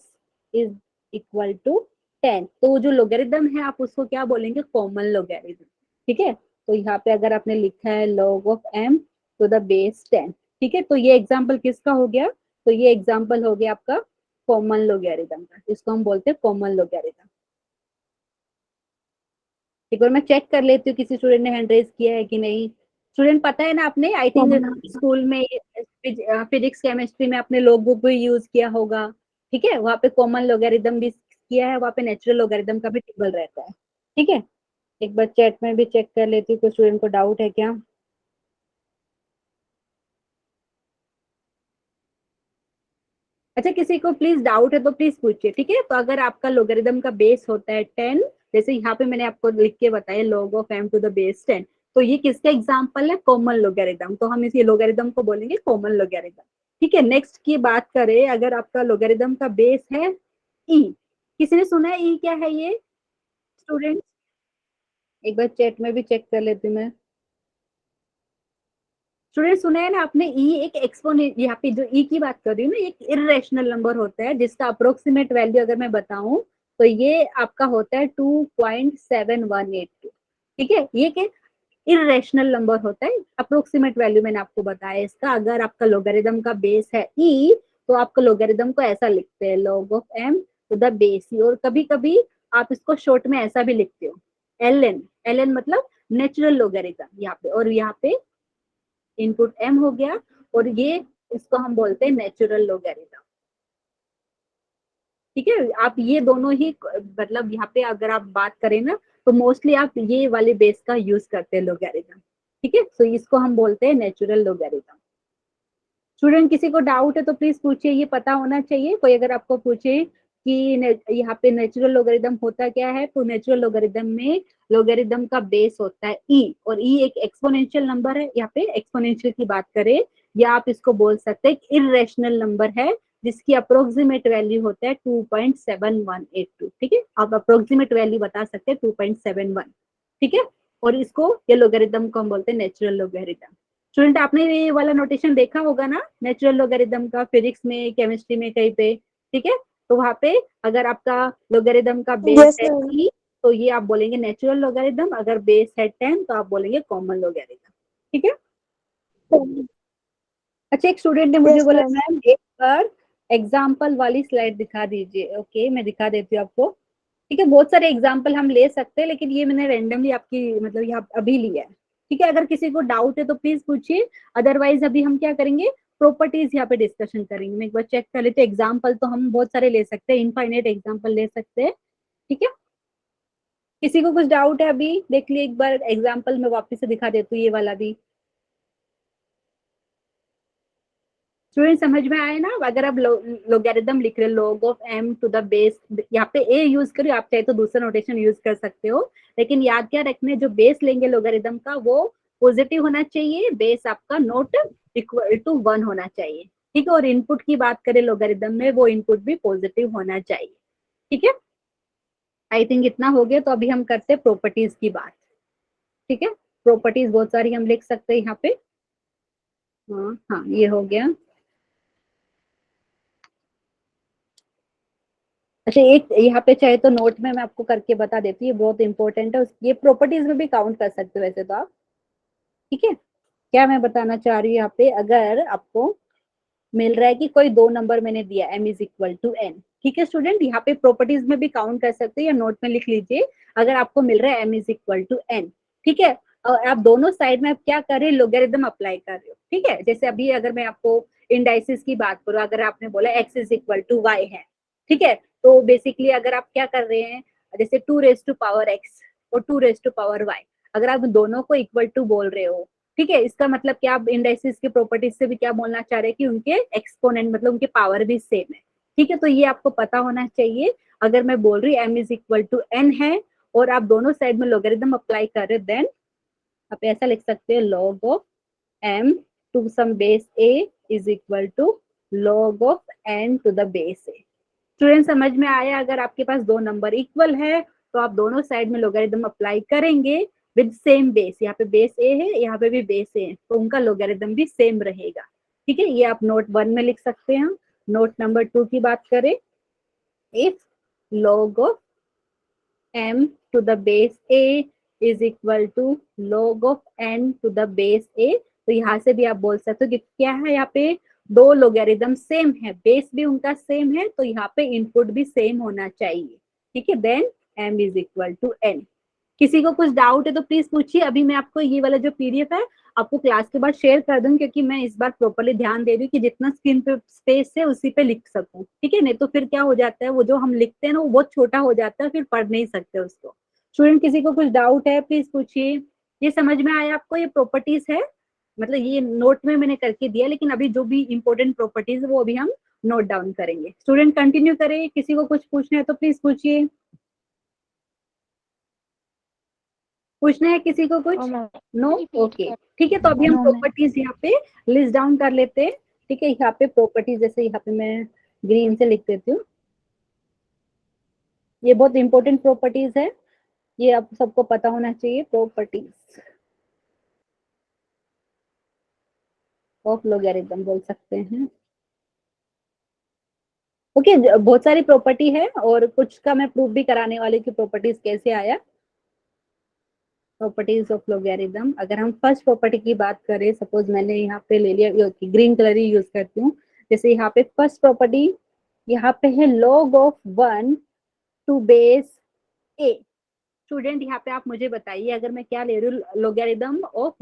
इज इक्वल टू 10, तो वो जो लोगरिथम है आप उसको क्या बोलेंगे, कॉमन लोगरिथम। ठीक है, तो यहाँ पे अगर आपने लिखा है log of m to the base 10, ठीक है, तो ये एग्जाम्पल किसका हो गया, तो ये एग्जाम्पल हो गया आपका कॉमन लोगरिथम का, इसको हम बोलते हैं कॉमन लोगरिथम। एक बार मैं चेक कर लेती हूँ किसी स्टूडेंट ने हैंड रेज किया है कि नहीं। स्टूडेंट पता है ना, आपने आई थिंक स्कूल में फिजिक्स केमिस्ट्री में आपने लॉग बुक भी यूज किया होगा। ठीक है, वहाँ पे कॉमन लोगरिथम भी किया है, वहाँ पे नेचुरल लोगरिथम का भी टेबल रहता है। ठीक है, एक बार चैट में भी चेक कर लेती हूँ कोई स्टूडेंट को डाउट है क्या। अच्छा, किसी को प्लीज डाउट है तो प्लीज पूछिए। ठीक है, तो अगर आपका लोगरिथम का बेस होता है 10, जैसे यहाँ पे मैंने आपको लिख के बताया log of m to the base 10, तो ये किसका एग्जाम्पल है, कॉमन लोगरिथम, तो हम इस लोगरिथम को बोलेंगे कॉमन लोगरिथम। ठीक है, नेक्स्ट की बात करें, अगर आपका लोगरिथम का बेस है e, किसी ने सुना है e क्या है ये स्टूडेंट, एक बार चैट में भी चेक कर लेती हूँ मैं। स्टूडेंट सुना है ना आपने, ई एक एक्सपोनेंट, यहाँ पे जो ई की बात कर रही हूँ ना, एक इरेशनल नंबर होता है जिसका अप्रोक्सीमेट वैल्यू अगर मैं बताऊं तो ये आपका होता है 2.7182। ठीक है, ये एक इरेशनल नंबर होता है, अप्रोक्सीमेट वैल्यू मैंने आपको बताया इसका। अगर आपका लोगरिथम का बेस है ई, तो आपका लोगरिथम को ऐसा लिखते हैं log of m to the base e, और कभी कभी आप इसको शॉर्ट में ऐसा भी लिखते हो ln, ln मतलब नेचुरल लोगरिथम यहाँ पे, और यहाँ पे इनपुट m हो गया, और ये इसको हम बोलते हैं नेचुरल लोगरिथम। ठीक है, आप ये दोनों ही, मतलब यहाँ पे अगर आप बात करें ना तो मोस्टली आप ये वाले बेस का यूज करते हैं लोगरिथम। ठीक है, तो इसको हम बोलते हैं नेचुरल लोगरिथम। स्टूडेंट किसी को डाउट है तो प्लीज पूछिए, ये पता होना चाहिए। कोई अगर आपको पूछे कि यहाँ पे नेचुरल लोगरिथम होता क्या है, तो नेचुरल लोगरिथम में लोगरिथम का बेस होता है ई, और ई एक एक्सपोनेंशियल नंबर है। यहाँ पे एक्सपोनेंशियल की बात करें, या आप इसको बोल सकते हैं इरेशनल नंबर है जिसकी अप्रोक्सीमेट वैल्यू होता है 2.7182। ठीक है, आप अप्रोक्सीमेट वैल्यू बता सकते हैं 2.71। ठीक है, और इसको ये लोगरिथम को हम बोलते हैं नेचुरल लोगरिथम। स्टूडेंट आपने ये वाला नोटेशन देखा होगा ना नेचुरल लोगरिथम का, फिजिक्स में केमिस्ट्री में कहीं पे। ठीक है, तो वहां पे अगर आपका लोगरिथम का बेस Yes, है ma'am. ई, तो ये आप बोलेंगे नेचुरल लॉगरिदम, अगर बेस है 10 तो आप बोलेंगे कॉमन लॉगरिदम। ठीक है। अच्छा, एक स्टूडेंट ने मुझे Yes, बोला ma'am. मैम एक बार एग्जाम्पल वाली स्लाइड दिखा दीजिए। ओके, मैं दिखा देती हूँ आपको। ठीक है, बहुत सारे एग्जाम्पल हम ले सकते हैं, लेकिन ये मैंने रैंडमली आपकी मतलब यहाँ अभी लिया है। ठीक है, अगर किसी को डाउट है तो प्लीज पूछिए, अदरवाइज अभी हम क्या करेंगे, प्रॉपर्टीज यहाँ पे डिस्कशन करेंगे। मैं एक बार चेक कर लेते, एग्जाम्पल तो हम बहुत सारे ले सकते हैं, इनफाइनाइट एग्जाम्पल ले सकते हैं। ठीक है, किसी को कुछ डाउट है अभी, देख लिया एक बार एग्जाम्पल में वापस से दिखा देती हूँ ये वाला भी। स्टूडेंट समझ में आए ना? अगर आप लोगरिथम लिख रहे हो log of m to the base, यहाँ पे a यूज करो, आप चाहे तो दूसरा नोटेशन यूज कर सकते हो, लेकिन याद क्या रखने, जो बेस लेंगे लोगरिथम का वो पॉजिटिव होना चाहिए, बेस आपका नॉट इक्वल टू 1 होना चाहिए। ठीक है, और इनपुट की बात करें लोगरिथम में, वो इनपुट भी पॉजिटिव होना चाहिए। ठीक है, आई थिंक इतना हो गया। तो अभी हम करते हैं प्रॉपर्टीज की बात। ठीक है, प्रॉपर्टीज बहुत सारी हम लिख सकते हैं यहाँ पे। हाँ हाँ, ये हो गया। अच्छा, एक यहाँ पे चाहे तो नोट में मैं आपको करके बता देती हूँ, ये बहुत इंपॉर्टेंट है, ये प्रॉपर्टीज में भी काउंट कर सकते हो वैसे तो आप। ठीक है, क्या मैं बताना चाह रही हूँ यहाँ पे, अगर आपको मिल रहा है कि कोई दो नंबर मैंने दिया m is equal to n। ठीक है स्टूडेंट, यहाँ पे प्रॉपर्टीज में भी काउंट कर सकते हैं, या नोट में लिख लीजिए, अगर आपको मिल रहा है m is equal to n। ठीक है, और आप दोनों साइड में आप क्या कर रहे हैं, लोगरिथम अप्लाई कर रहे हो। ठीक है, जैसे अभी अगर मैं आपको इंडाइसिस की बात करूँ, अगर आपने बोला x is equal to y है, ठीक है, तो बेसिकली अगर आप क्या कर रहे हैं, जैसे 2 रेज टू पावर x और 2 रेज टू पावर y, अगर आप दोनों को इक्वल टू बोल रहे हो, ठीक है, इसका मतलब क्या, आप इंडाइसिस के प्रॉपर्टीज से भी क्या बोलना चाह रहे हैं कि उनके एक्सपोनेंट मतलब उनके पावर भी सेम है। ठीक है, तो ये आपको पता होना चाहिए। अगर मैं बोल रही m is equal to n है और आप दोनों साइड में लोगरिथम अप्लाई कर रहे, देन आप ऐसा लिख सकते हैं log of m to some base a is equal to log of n to the base a। Student समझ में आया? अगर आपके पास दो नंबर इक्वल है तो आप दोनों साइड में लोगरिथम अप्लाई करेंगे विद सेम बेस, यहाँ पे बेस ए है, यहाँ पे भी बेस ए है, तो उनका लोगरिथम भी सेम रहेगा। ठीक है, ये आप नोट 1 में लिख सकते हैं। नोट नंबर 2 की बात करें, if log of m to the base a is equal to log of n to the base a, तो यहाँ से भी आप बोल सकते हो कि क्या है, यहाँ पे दो लोगरिथम सेम है, बेस भी उनका सेम है, तो यहाँ पे इनपुट भी सेम होना चाहिए। ठीक है, then m is equal to n। किसी को कुछ डाउट है तो प्लीज पूछिए। अभी मैं आपको ये वाला जो पीडीएफ है आपको क्लास के बाद शेयर कर दूंगी, क्योंकि मैं इस बार प्रॉपरली ध्यान दे रही हूँ कि जितना स्क्रीन पे स्पेस है उसी पे लिख सकूं। ठीक है, नहीं तो फिर क्या हो जाता है, वो जो हम लिखते हैं ना वो बहुत छोटा हो जाता है, फिर पढ़ नहीं सकते उसको। स्टूडेंट किसी को कुछ डाउट है प्लीज पूछिए। ये समझ में आया आपको, ये प्रॉपर्टीज है, मतलब ये नोट में मैंने करके दिया, लेकिन अभी जो भी इंपॉर्टेंट प्रॉपर्टीज है वो अभी हम नोट डाउन करेंगे। स्टूडेंट कंटिन्यू करें, किसी को कुछ पूछना है तो प्लीज पूछिए। पूछना है किसी को कुछ? Oh, ma'am. नो? ओके, ठीक है, तो अभी हम No, ma'am. प्रॉपर्टीज यहाँ पे लिस्ट डाउन कर लेते हैं। ठीक है, यहाँ पे प्रॉपर्टीज, जैसे यहाँ पे मैं ग्रीन से लिख देती हूँ, ये बहुत इंपॉर्टेंट प्रॉपर्टीज है, ये आप सबको पता होना चाहिए। प्रॉपर्टीज ऑफ लोगरिथम बोल सकते हैं। ओके, बहुत सारी प्रॉपर्टी है और कुछ का मैं प्रूफ भी कराने वाली कि प्रॉपर्टीज कैसे आया। प्रॉपर्टीज ऑफ लोगरिथम, अगर हम फर्स्ट प्रॉपर्टी की बात करें, सपोज मैंने यहाँ पे ले लिया, ग्रीन कलर ही यूज करती हूँ, जैसे यहाँ पे फर्स्ट प्रॉपर्टी यहाँ पे है log of 1 to base a। Student यहाँ पे आप मुझे बताइए, अगर मैं क्या ले रही हूँ, लोगरिथम ऑफ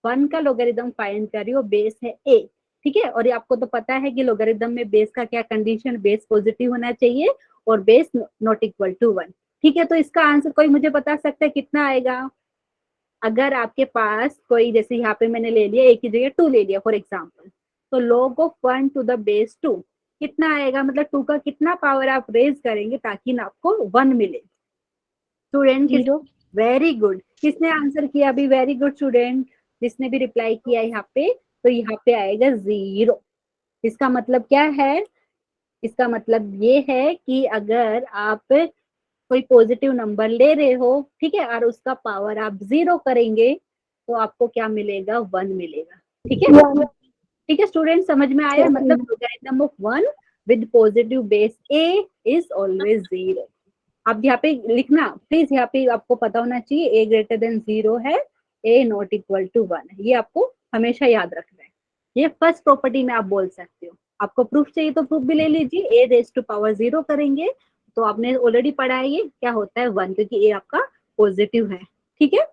1 का लोगरिथम फाइंड कर रही हूँ, बेस है a। ठीक है, और ये आपको तो पता है कि लोगरिथम में बेस का क्या कंडीशन, बेस पॉजिटिव होना चाहिए और बेस नॉट इक्वल टू 1। ठीक है, तो इसका आंसर कोई मुझे बता सकता है कितना आएगा? अगर आपके पास कोई, जैसे यहाँ पे मैंने ले लिया एक की जगह 2 ले लिया फॉर एग्जाम्पल, तो log of 1 to the base 2 कितना आएगा, मतलब 2 का कितना पावर आप रेज करेंगे ताकि आपको 1 मिले? स्टूडेंट, 0. वेरी गुड, किसने आंसर किया अभी? वेरी गुड स्टूडेंट, जिसने भी रिप्लाई किया यहाँ पे, तो यहाँ पे आएगा 0। इसका मतलब क्या है? इसका मतलब ये है कि अगर आप कोई पॉजिटिव नंबर ले रहे हो, ठीक है, और उसका पावर आप 0 करेंगे तो आपको क्या मिलेगा? 1 मिलेगा। ठीक है, ठीक है स्टूडेंट, समझ में आया? मतलब logarithm of 1 with positive base a is always 0। आप यहाँ पे लिखना प्लीज, यहाँ पे आपको पता होना चाहिए ए ग्रेटर देन 0 है, ए नॉट इक्वल टू 1 है, ये आपको हमेशा याद रखना है। ये फर्स्ट प्रॉपर्टी में आप बोल सकते हो। आपको प्रूफ चाहिए तो प्रूफ भी ले लीजिए, ए रेज टू पावर 0 करेंगे तो आपने ऑलरेडी पढ़ा है ये क्या होता है 1, क्योंकि ए आपका पॉजिटिव है। ठीक है,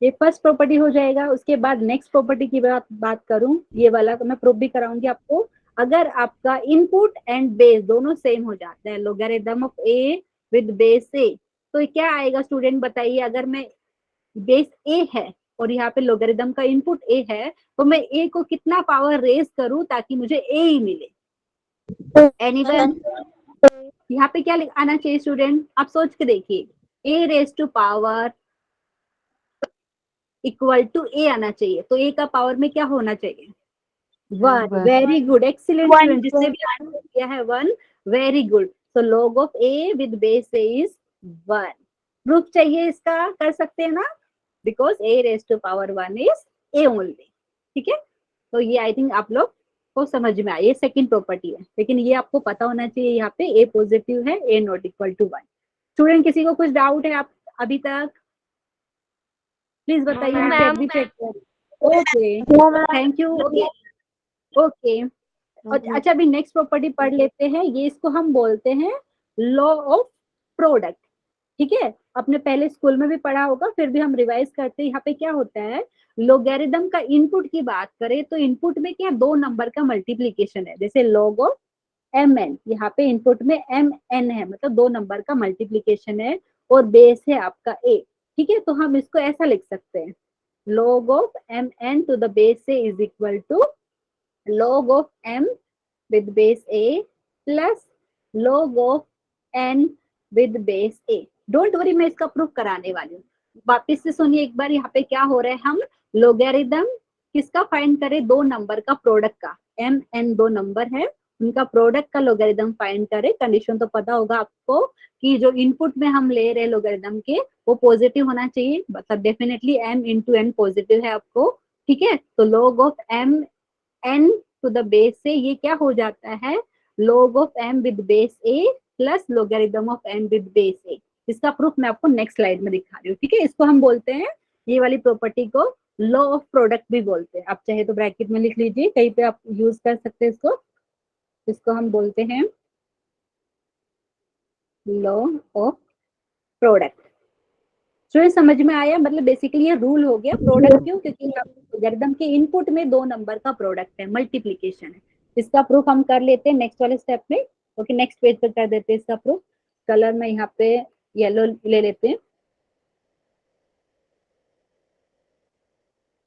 ये फर्स्ट प्रॉपर्टी हो जाएगा। उसके बाद नेक्स्ट प्रॉपर्टी की बात करूं, ये वाला मैं प्रूफ भी कराऊंगी आपको। अगर आपका इनपुट एंड बेस दोनों सेम हो जाता है, logarithm of a with base a, तो क्या आएगा स्टूडेंट बताइए। अगर मैं बेस ए है और यहाँ पे लोगरिथम का इनपुट ए है, तो मैं ए को कितना पावर रेज करूं ताकि मुझे ए ही मिले। एनीवन, यहाँ पे क्या आना चाहिए स्टूडेंट, आप सोच के देखिए, a raise to power equal to a आना चाहिए, तो ए का पावर में क्या होना चाहिए 1। वेरी गुड, एक्सीलेंट स्टूडेंट, जिसने भी आंसर किया है 1, very good. So log of a with base a is 1। Proof चाहिए इसका, कर सकते हैं ना, because a raise to power 1 is a only. ठीक है, तो ये आई थिंक आप लोग को समझ में आया, ये सेकंड प्रॉपर्टी है, लेकिन ये आपको पता होना चाहिए यहाँ पे ए पॉजिटिव है, ए नॉट इक्वल टू 1। स्टूडेंट किसी को कुछ डाउट है आप अभी तक, प्लीज बताइए, मैं चेक भी चेक कर। Okay, thank you. Okay okay, और अच्छा अभी नेक्स्ट प्रॉपर्टी पढ़ लेते हैं। ये इसको हम बोलते हैं लॉ ऑफ प्रोडक्ट। ठीक है, आपने पहले स्कूल में भी पढ़ा होगा, फिर भी हम रिवाइज करते हैं। यहाँ पे क्या होता है, लोगैरिथम का इनपुट की बात करें तो इनपुट में क्या 2 नंबर का मल्टीप्लीकेशन है, जैसे लॉग ऑफ एम एन, यहाँ पे इनपुट में एम एन है, मतलब 2 नंबर का मल्टीप्लीकेशन है, और बेस है आपका ए। ठीक है, तो हम इसको ऐसा लिख सकते हैं, log of mn to the base a is equal to log of m with base a plus log of n with base a। Don't worry, मैं इसका प्रूफ कराने वाली हूँ। वापिस से सुनिए एक बार, यहाँ पे क्या हो रहा है, हम लोगैरिथम किसका फाइंड करें, 2 नंबर का प्रोडक्ट का, m n 2 नंबर है, उनका प्रोडक्ट का लोगैरिथम फाइंड करें। कंडीशन तो पता होगा आपको कि जो इनपुट में हम ले रहे हैं लोगैरिथम के, वो पॉजिटिव होना चाहिए, मतलब definitely m into n positive है आपको। ठीक है, तो log of m n to the base से ये क्या हो जाता है, log of m with base a plus logarithm of m with base a। इसका प्रूफ मैं आपको नेक्स्ट स्लाइड में दिखा रही हूँ। ठीक है, इसको हम बोलते हैं, ये वाली प्रॉपर्टी को लॉ ऑफ प्रोडक्ट भी बोलते हैं। आप चाहे तो ब्रैकेट में लिख लीजिए, कहीं पे आप यूज कर सकते हैं इसको। इसको हम बोलते हैं लॉ ऑफ प्रोडक्ट। स्टूडेंट समझ में आया, मतलब बेसिकली ये रूल हो गया। प्रोडक्ट क्यों, क्योंकि लोगैरिथम के इनपुट में 2 नंबर का प्रोडक्ट है, मल्टीप्लीकेशन है। इसका प्रूफ हम कर लेते हैं नेक्स्ट वाले स्टेप में। ओके, नेक्स्ट पेज पे कर देते हैं इसका प्रूफ। कलर में यहाँ पे येलो ले लेते हैं।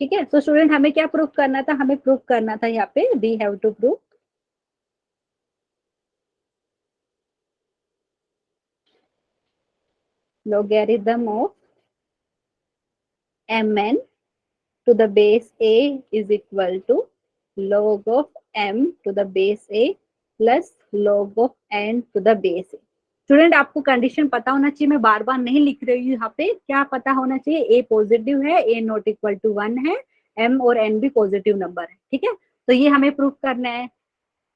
ठीक है, तो स्टूडेंट हमें क्या प्रूफ करना था, हमें प्रूफ करना था यहाँ पे we have to proof logarithm of mn to the base a is equal to log of m to the base a plus log of n to the base a। Student आपको condition पता होना चाहिए, मैं बार बार नहीं लिख रही हूँ। यहाँ पे क्या पता होना चाहिए, ए पॉजिटिव है, ए नॉट इक्वल टू 1 है, एम और एन भी पॉजिटिव नंबर है। ठीक है, तो ये हमें प्रूफ करना है।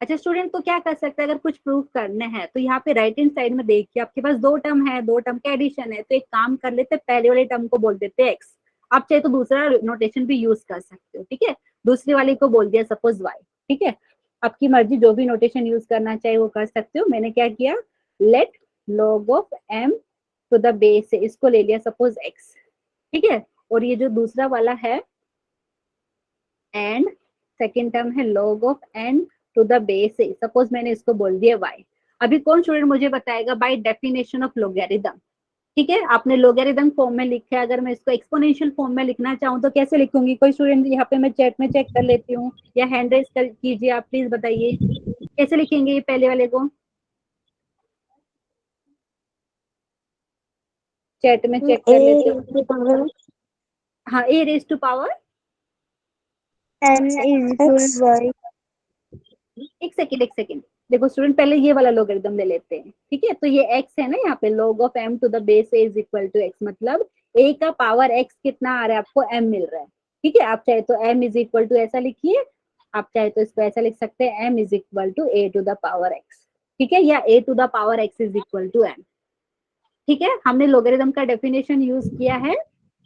अच्छा स्टूडेंट, तो क्या कर सकते हैं, अगर कुछ प्रूफ करने हैं तो यहाँ पे राइट हैंड साइड में देखिए, आपके पास 2 टर्म है, 2 टर्म का एडिशन है, तो एक काम कर लेते, पहले वाले टर्म को बोल देते एक्स। आप चाहे तो दूसरा नोटेशन भी यूज कर सकते हो। ठीक है, दूसरी वाले को बोल दिया सपोज वाई। ठीक है, आपकी मर्जी, जो भी नोटेशन यूज करना चाहे वो कर सकते हो। मैंने क्या किया, let log of m to the base है, इसको ले लिया सपोज x। ठीक है, और ये जो दूसरा वाला है एंड सेकेंड टर्म है log of n to the base है, सपोज मैंने इसको बोल दिया y। अभी कौन स्टूडेंट मुझे बताएगा बाय डेफिनेशन ऑफ लोगैरिथम। ठीक है, आपने लोगैरिथम फॉर्म में लिखा है, अगर मैं इसको एक्सपोनेंशियल फॉर्म में लिखना चाहूँ तो कैसे लिखूंगी, कोई स्टूडेंट यहाँ पे मैं चैट में चेक कर लेती हूँ, या हैंड रेज कीजिए आप, प्लीज बताइए कैसे लिखेंगे ये पहले वाले को, चैट में चेक कर लेते हो। हाँ, a raise to power n is equal to y। एक सेकेंड, देखो स्टूडेंट पहले ये वाला लोगरिथम ले लेते हैं। ठीक है, तो ये x है ना, यहाँ पे log of m to the base a is equal to x, मतलब a का पावर x कितना आ रहा है आपको, m मिल रहा है। ठीक है, आप चाहे तो m इज इक्वल टू ऐसा लिखिए, आप चाहे तो इसको ऐसा लिख सकते हैं m is equal to a to the power x। ठीक है, या a to the power x is equal to m। ठीक है, हमने लोगरिथम का डेफिनेशन यूज किया है।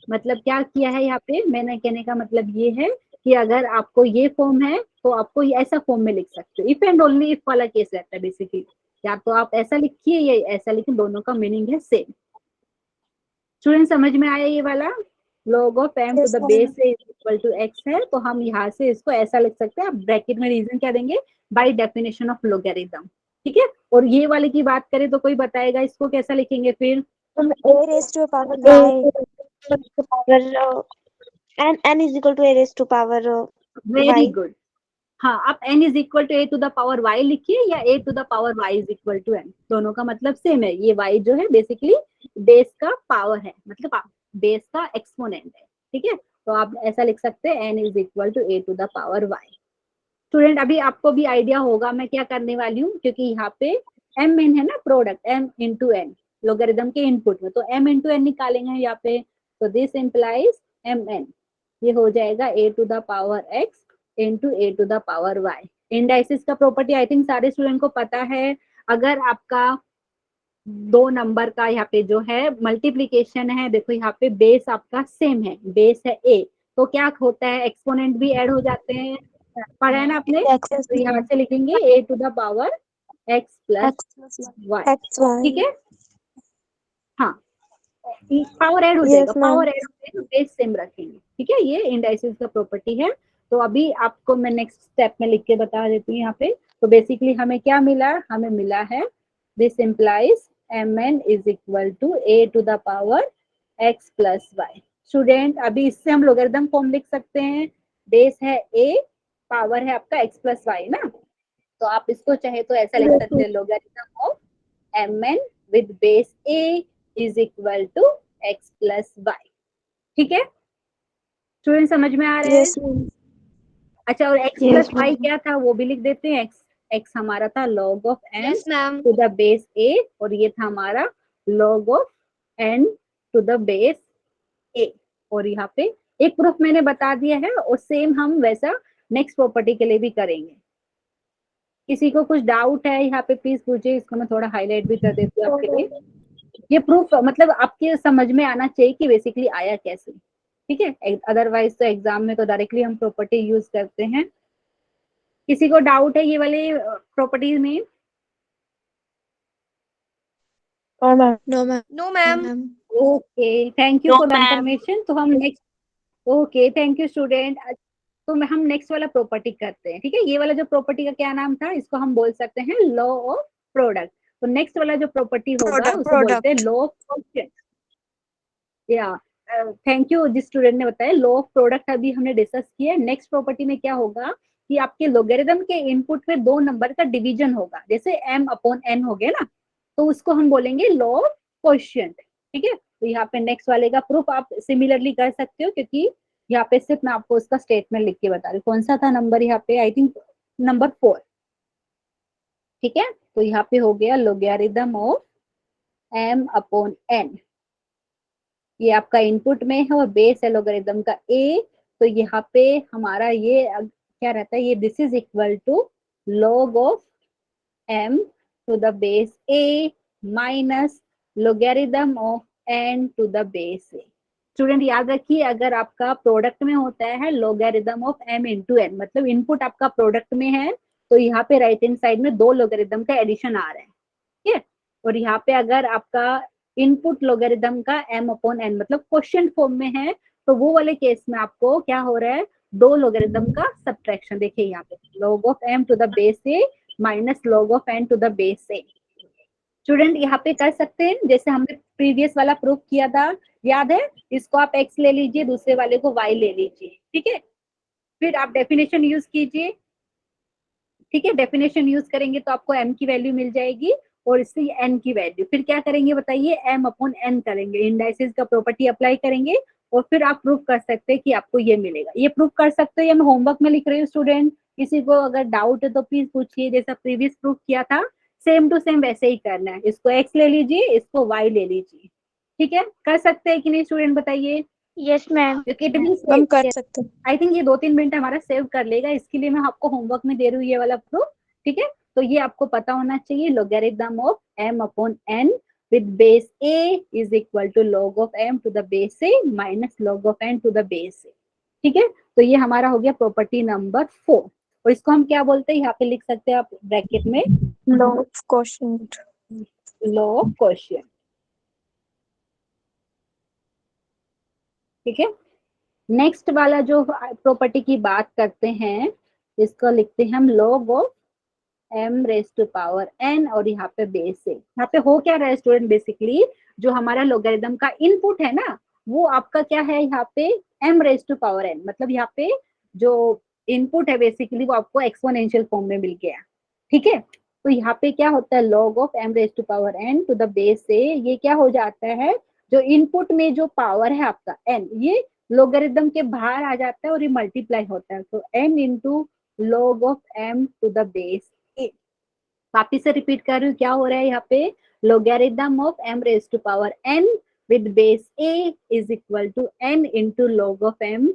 मतलब क्या किया है यहाँ पे, मैंने कहने का मतलब ये है कि अगर आपको ये फॉर्म है तो आपको ये ऐसा फॉर्म में लिख सकते हो। इफ एंड ओनली इफ वाला केस रहता है बेसिकली, या तो आप ऐसा लिखिए या ऐसा लिखिए, दोनों का मीनिंग है सेम। स्टूडेंट समझ में आया ये वाला? log of m to Yes, the ma'am. base is equal to x है, तो हम यहाँ से इसको ऐसा लिख सकते हैं। आप ब्रैकेट में रीजन क्या देंगे, बाय डेफिनेशन ऑफ लोगरिथम। ठीक है, और ये वाले की बात करें तो कोई बताएगा इसको कैसा लिखेंगे फिर? A raised to power y to power n is equal to a raised to power very y. Good. हाँ, आप n is equal to a to the power y लिखिए या a to the power y is equal to n, दोनों का मतलब same है। ये y जो है बेसिकली बेस का पावर है, मतलब बेस का एक्सपोनेंट है। ठीक है, तो आप ऐसा लिख सकते हैं n is equal to a to the power y। Student अभी आपको भी आइडिया होगा मैं क्या करने वाली हूँ, क्योंकि यहाँ पे m n है ना, product m into n logarithm के इनपुट में, तो m इंटू n निकालेंगे यहाँ पे, तो दिस इंप्लाइज m n, ये हो जाएगा a to the power x into a to the power y। Indices का प्रॉपर्टी आई थिंक सारे स्टूडेंट को पता है। अगर आपका दो नंबर का यहाँ पे जो है मल्टीप्लीकेशन है, देखो यहाँ पे बेस आपका सेम है, बेस है a, तो क्या होता है, एक्सपोनेंट भी ऐड हो जाते हैं। पढ़ा है ना आपने? तो यहाँ से लिखेंगे a to the power x plus y। ठीक है, हाँ, पावर ऐड हो जाएगा, Yes, ma'am. पावर ऐड हो जाएगा, बेस सेम रखेंगे। ठीक है, ये इंडाइसिस का प्रॉपर्टी है। तो अभी आपको मैं नेक्स्ट स्टेप में लिख के बता देती हूँ यहाँ पे। तो बेसिकली हमें क्या मिला, हमें मिला है this implies mn is equal to a to the power x plus y। Student अभी इससे हम लोगरिथम फॉर्म लिख सकते हैं, बेस है a, पावर है आपका x प्लस y ना, तो आप इसको चाहे तो ऐसा लिख सकते हैं, logarithm of mn with base a is equal to x plus y। ठीक है, स्टूडेंट समझ में आ रहा है? Yes, ma'am. अच्छा, और x Yes, plus y ma'am. क्या था वो भी लिख देते हैं। x हमारा था log of m Yes, ma'am. To the base a, और ये था हमारा log of n to the base a। और यहाँ पे एक प्रूफ मैंने बता दिया है, और सेम हम वैसा नेक्स्ट प्रॉपर्टी के लिए भी करेंगे। किसी को कुछ डाउट है यहाँ पे प्लीज पूछिए, इसको मैं थोड़ा हाईलाइट भी कर देती हूँ आपके लिए। ये प्रूफ मतलब आपके समझ में आना चाहिए कि बेसिकली आया कैसे। ठीक है, अदरवाइज तो एग्जाम में तो डायरेक्टली हम प्रॉपर्टी यूज करते हैं। किसी को डाउट है ये वाले प्रॉपर्टीज में? No, ma'am. No, ma'am. No, ma'am. Okay, thank you No, for ma'am. Confirmation. तो हम next, okay thank you student. तो हम नेक्स्ट वाला प्रॉपर्टी करते हैं। ठीक है, ये वाला जो प्रॉपर्टी का क्या नाम था, इसको हम बोल सकते हैं लॉ ऑफ प्रोडक्ट। तो नेक्स्ट वाला जो प्रॉपर्टी होगा उसे बोलते हैं लॉ ऑफ क्वोशिएंट। या थैंक यू जिस स्टूडेंट ने बताया, लॉ ऑफ प्रोडक्ट अभी हमने डिस्कस किया। नेक्स्ट प्रॉपर्टी में क्या होगा कि आपके लोगरिथम के इनपुट में दो नंबर का डिवीजन होगा, जैसे m अपॉन n हो गया ना, तो उसको हम बोलेंगे लॉ ऑफ क्वोशिएंट। ठीक है, तो यहाँ पे नेक्स्ट वाले का प्रूफ आप सिमिलरली कर सकते हो, क्योंकि यहाँ पे सिर्फ मैं आपको उसका स्टेटमेंट लिख के बता रही हूँ। कौन सा था नंबर यहाँ पे, आई थिंक नंबर 4। ठीक है, तो यहाँ पे हो गया logarithm of m upon n, ये आपका इनपुट में है और बेस है लोगरिथम का a। तो यहाँ पे हमारा ये क्या रहता है, ये this is equal to log of m to the base a minus logarithm of n to the base a। Student याद रखिए, अगर आपका प्रोडक्ट में होता है logarithm of m into n, मतलब इनपुट आपका प्रोडक्ट में है, तो यहाँ पे राइट हैंड साइड में दो लोगरिथम का एडिशन आ रहा है। ठीक है, और यहाँ पे अगर आपका इनपुट लोगरिथम का m अपॉन n मतलब क्वेश्चन फॉर्म में है, तो वो वाले केस में आपको क्या हो रहा है, दो लोगरिथम का सब्ट्रैक्शन। देखिए यहाँ पे log of m to the base a minus log of n to the base a। Student यहाँ पे कर सकते हैं जैसे हमने प्रीवियस वाला प्रूफ किया था, याद है? इसको आप x ले लीजिए, दूसरे वाले को y ले लीजिए। ठीक है, फिर आप डेफिनेशन यूज कीजिए। ठीक है, डेफिनेशन यूज करेंगे तो आपको m की वैल्यू मिल जाएगी और इससे n की वैल्यू। फिर क्या करेंगे बताइए, m अपॉन n करेंगे, इंडाइसिस का प्रॉपर्टी अप्लाई करेंगे, और फिर आप प्रूफ कर सकते हैं कि आपको ये मिलेगा। ये प्रूफ कर सकते हो या मैं होमवर्क में लिख रही हूँ स्टूडेंट? किसी को अगर डाउट है तो प्लीज पूछिए, जैसा प्रीवियस प्रूफ किया था सेम टू सेम वैसे ही करना है। इसको x ले लीजिए, इसको y ले लीजिए। ठीक है, कर सकते हैं कि नहीं स्टूडेंट बताइए? Yes, ma'am. क्योंकि इट मींस हम कर सकते हैं. आई थिंक ये 2-3 मिनट हमारा सेव कर लेगा, इसके लिए मैं आपको होमवर्क में दे रही हूँ ये वाला प्रूफ। ठीक है, तो ये आपको पता होना चाहिए, logarithm of m upon n with base a is equal to log of m to the base a minus log of n to the base a। ठीक है, तो ये हमारा हो गया प्रॉपर्टी नंबर 4, और इसको हम क्या बोलते हैं, यहाँ पे लिख सकते हैं आप ब्रैकेट में, Law of quotient. Law of quotient. ठीक है, नेक्स्ट वाला जो प्रॉपर्टी की बात करते हैं, इसको लिखते हैं हम log of m raise to power n, और यहाँ पे बेस है। यहाँ पे हो क्या रहा है स्टूडेंट, बेसिकली जो हमारा लोगरिथम का इनपुट है ना, वो आपका क्या है यहाँ पे m raise to power n, मतलब यहाँ पे जो इनपुट है बेसिकली वो आपको एक्सपोनेंशियल फॉर्म में मिल गया। ठीक है, तो यहाँ पे क्या होता है, log of m raise to power n to the base से, ये क्या हो जाता है, जो इनपुट में जो पावर है आपका n, ये लोगरिथम के बाहर आ जाता है और ये मल्टीप्लाई होता है, तो n into log of m to the base a. वापिस से रिपीट कर रही हूँ, क्या हो रहा है यहाँ पे, logarithm of m raise to power n with base a is equal to n into log of m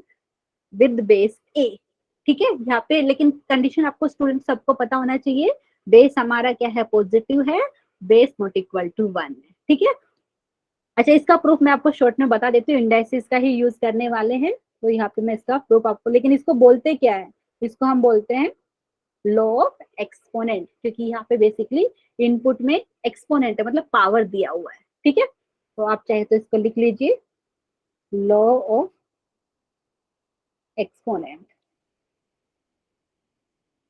with base a। ठीक है, यहाँ पे लेकिन कंडीशन आपको स्टूडेंट सबको पता होना चाहिए, बेस हमारा क्या है, पॉजिटिव है, बेस नॉट इक्वल टू 1 है। ठीक है, अच्छा इसका प्रूफ मैं आपको शॉर्ट में बता देती हूँ, इंडाइसिस का ही यूज करने वाले हैं, तो यहाँ पे मैं इसका प्रूफ आपको, लेकिन इसको बोलते क्या है, इसको हम बोलते हैं लॉ ऑफ एक्सपोनेंट, क्योंकि यहाँ पे बेसिकली इनपुट में एक्सपोनेंट है, मतलब पावर दिया हुआ है। ठीक है, तो आप चाहे तो इसको लिख लीजिए, लॉ ऑफ एक्सपोनेंट।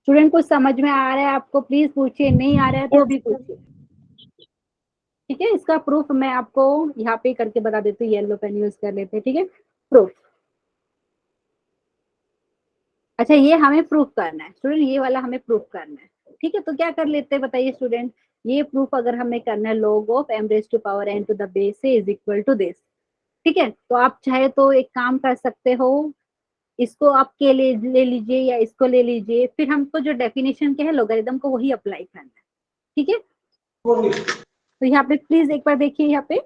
स्टूडेंट कुछ समझ में आ रहा है आपको, प्लीज पूछिए, नहीं आ रहा है तो भी पूछिए। ठीक है, इसका प्रूफ मैं आपको यहाँ पे करके बता देती हूँ, येलो पेन यूज कर लेते हैं। ठीक है, प्रूफ, अच्छा ये हमें प्रूफ करना है स्टूडेंट, ये वाला हमें प्रूफ करना है। ठीक है, तो क्या कर लेते हैं बताइए स्टूडेंट, ये प्रूफ अगर हमें करना है, log of m raise to power n to the base से इज इक्वल टू दिस। ठीक है, तो आप चाहे तो एक काम कर सकते हो, इसको आप के ले लीजिए या इसको ले लीजिए, फिर हमको जो डेफिनेशन क्या है लोगरिथम को वही अप्लाई करना है। ठीक है, तो यहाँ पे प्लीज एक बार देखिए, यहाँ पे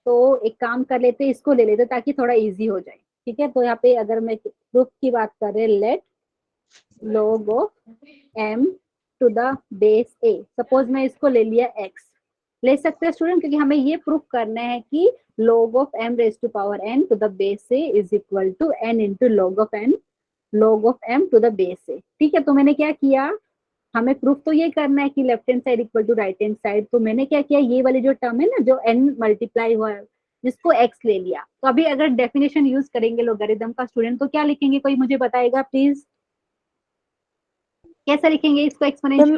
तो एक काम कर लेते हैं, इसको ले लेते ताकि थोड़ा इजी हो जाए। ठीक है, तो यहाँ पे अगर मैं प्रूफ की बात कर रहे, let log of m to the base a, suppose मैं इसको ले लिया x, ले सकते हैं स्टूडेंट, क्योंकि हमें ये प्रूफ करना है कि log of m raise to power n to the base a is equal to n into log of m to the base a। ठीक है, तो मैंने क्या किया, हमें प्रूफ तो ये करना है कि left hand side equal to right hand side, तो मैंने क्या किया, ये वाली जो टर्म है ना, जो n मल्टीप्लाई हुआ है, जिसको x ले लिया। तो अभी अगर डेफिनेशन यूज करेंगे लोगरिथम का स्टूडेंट, तो क्या लिखेंगे, कोई मुझे बताएगा प्लीज, कैसा लिखेंगे इसको exponential,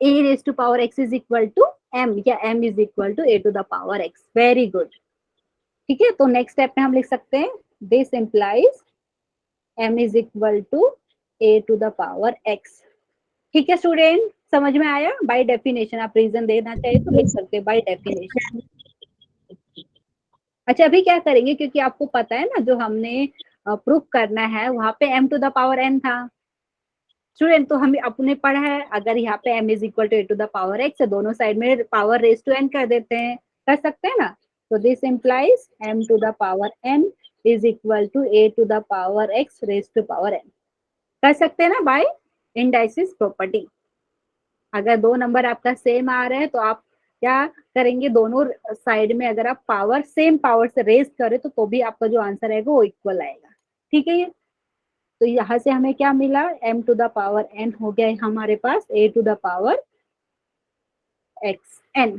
a raise to power x is equal to m, या m is equal to a to the power x। Very good. ठीक है, तो नेक्स्ट स्टेप में हम लिख सकते हैं, this implies m is equal to a to the power x। ठीक है स्टूडेंट, समझ में आया, बाय डेफिनेशन, आप रीजन देना चाहिए तो लिख सकते हैं बाय डेफिनेशन। अच्छा अभी क्या करेंगे, क्योंकि आपको पता है ना, जो हमने प्रूफ करना है वहां पे m to the power n था स्टूडेंट, तो हमें अपने पढ़ा है, अगर यहाँ पे m is equal to a to the power x, दोनों साइड में पावर रेज टू n कर देते हैं, कर सकते हैं ना, तो this implies m to the power n is equal to a to the power x raise to power n, कर सकते हैं ना बाय इंडाइसिस प्रॉपर्टी। अगर दो नंबर आपका सेम आ रहा है तो आप क्या करेंगे, दोनों साइड में अगर आप पावर सेम पावर से रेज करें तो भी आपका जो आंसर आएगा वो इक्वल आएगा। ठीक है, तो यहाँ से हमें क्या मिला, m to the power n हो गया हमारे पास a to the power xn।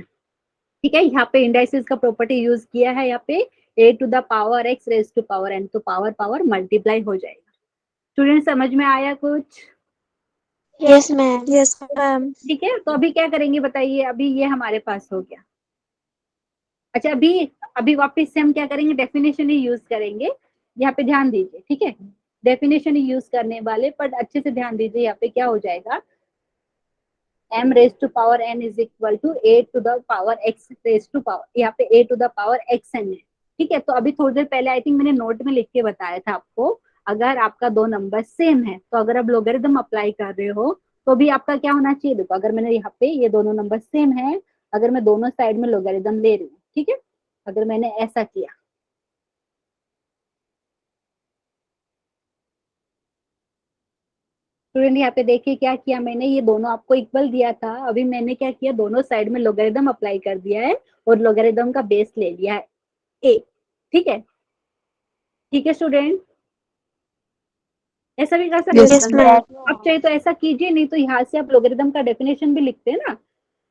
ठीक है, यहाँ पे इंडाइसिस का प्रॉपर्टी यूज किया है, यहाँ पे a to the power x raise to power n, तो पावर पावर मल्टीप्लाई हो जाएगा। स्टूडेंट समझ में आया कुछ? Yes ma'am, yes ma'am. ठीक है, तो अभी क्या करेंगे बताइए, अभी ये हमारे पास हो गया। अच्छा अभी वापस से हम क्या करेंगे, डेफिनेशन ही यूज करेंगे, यहाँ पे ध्यान दीजिए। ठीक है, डेफिनेशन ही यूज करने वाले, पर अच्छे से ध्यान दीजिए, यहाँ पे क्या हो जाएगा, m raise to power n is equal to a to the power x raise to power, यहाँ पे a to the power xn है। ठीक है, तो अभी थोड़ी देर पहले आई थिंक मैंने नोट में लिख के बताया था आपको, अगर आपका दो नंबर सेम है तो अगर आप लोगरिथम अप्लाई कर रहे हो तो भी आपका क्या होना चाहिए, देखो अगर मैंने यहाँ पे ये दोनों नंबर सेम है, अगर मैं दोनों साइड में लोगरिथम ले रही हूँ, ठीक है, अगर मैंने ऐसा किया, स्टूडेंट यहाँ पे देखिए क्या किया मैंने, ये दोनों आपको इक्वल दिया था, अभी मैंने क्या किया, दोनों साइड में लोगरिथम अप्लाई कर दिया है और लोगरिथम का बेस ले लिया है ए। ठीक है, ठीक है स्टूडेंट, ऐसा भी कर सकते Yes, हैं। Yes, ma'am. आप चाहे तो ऐसा कीजिए, नहीं तो यहाँ से आप लोगरिथम का डेफिनेशन भी लिखते हैं ना,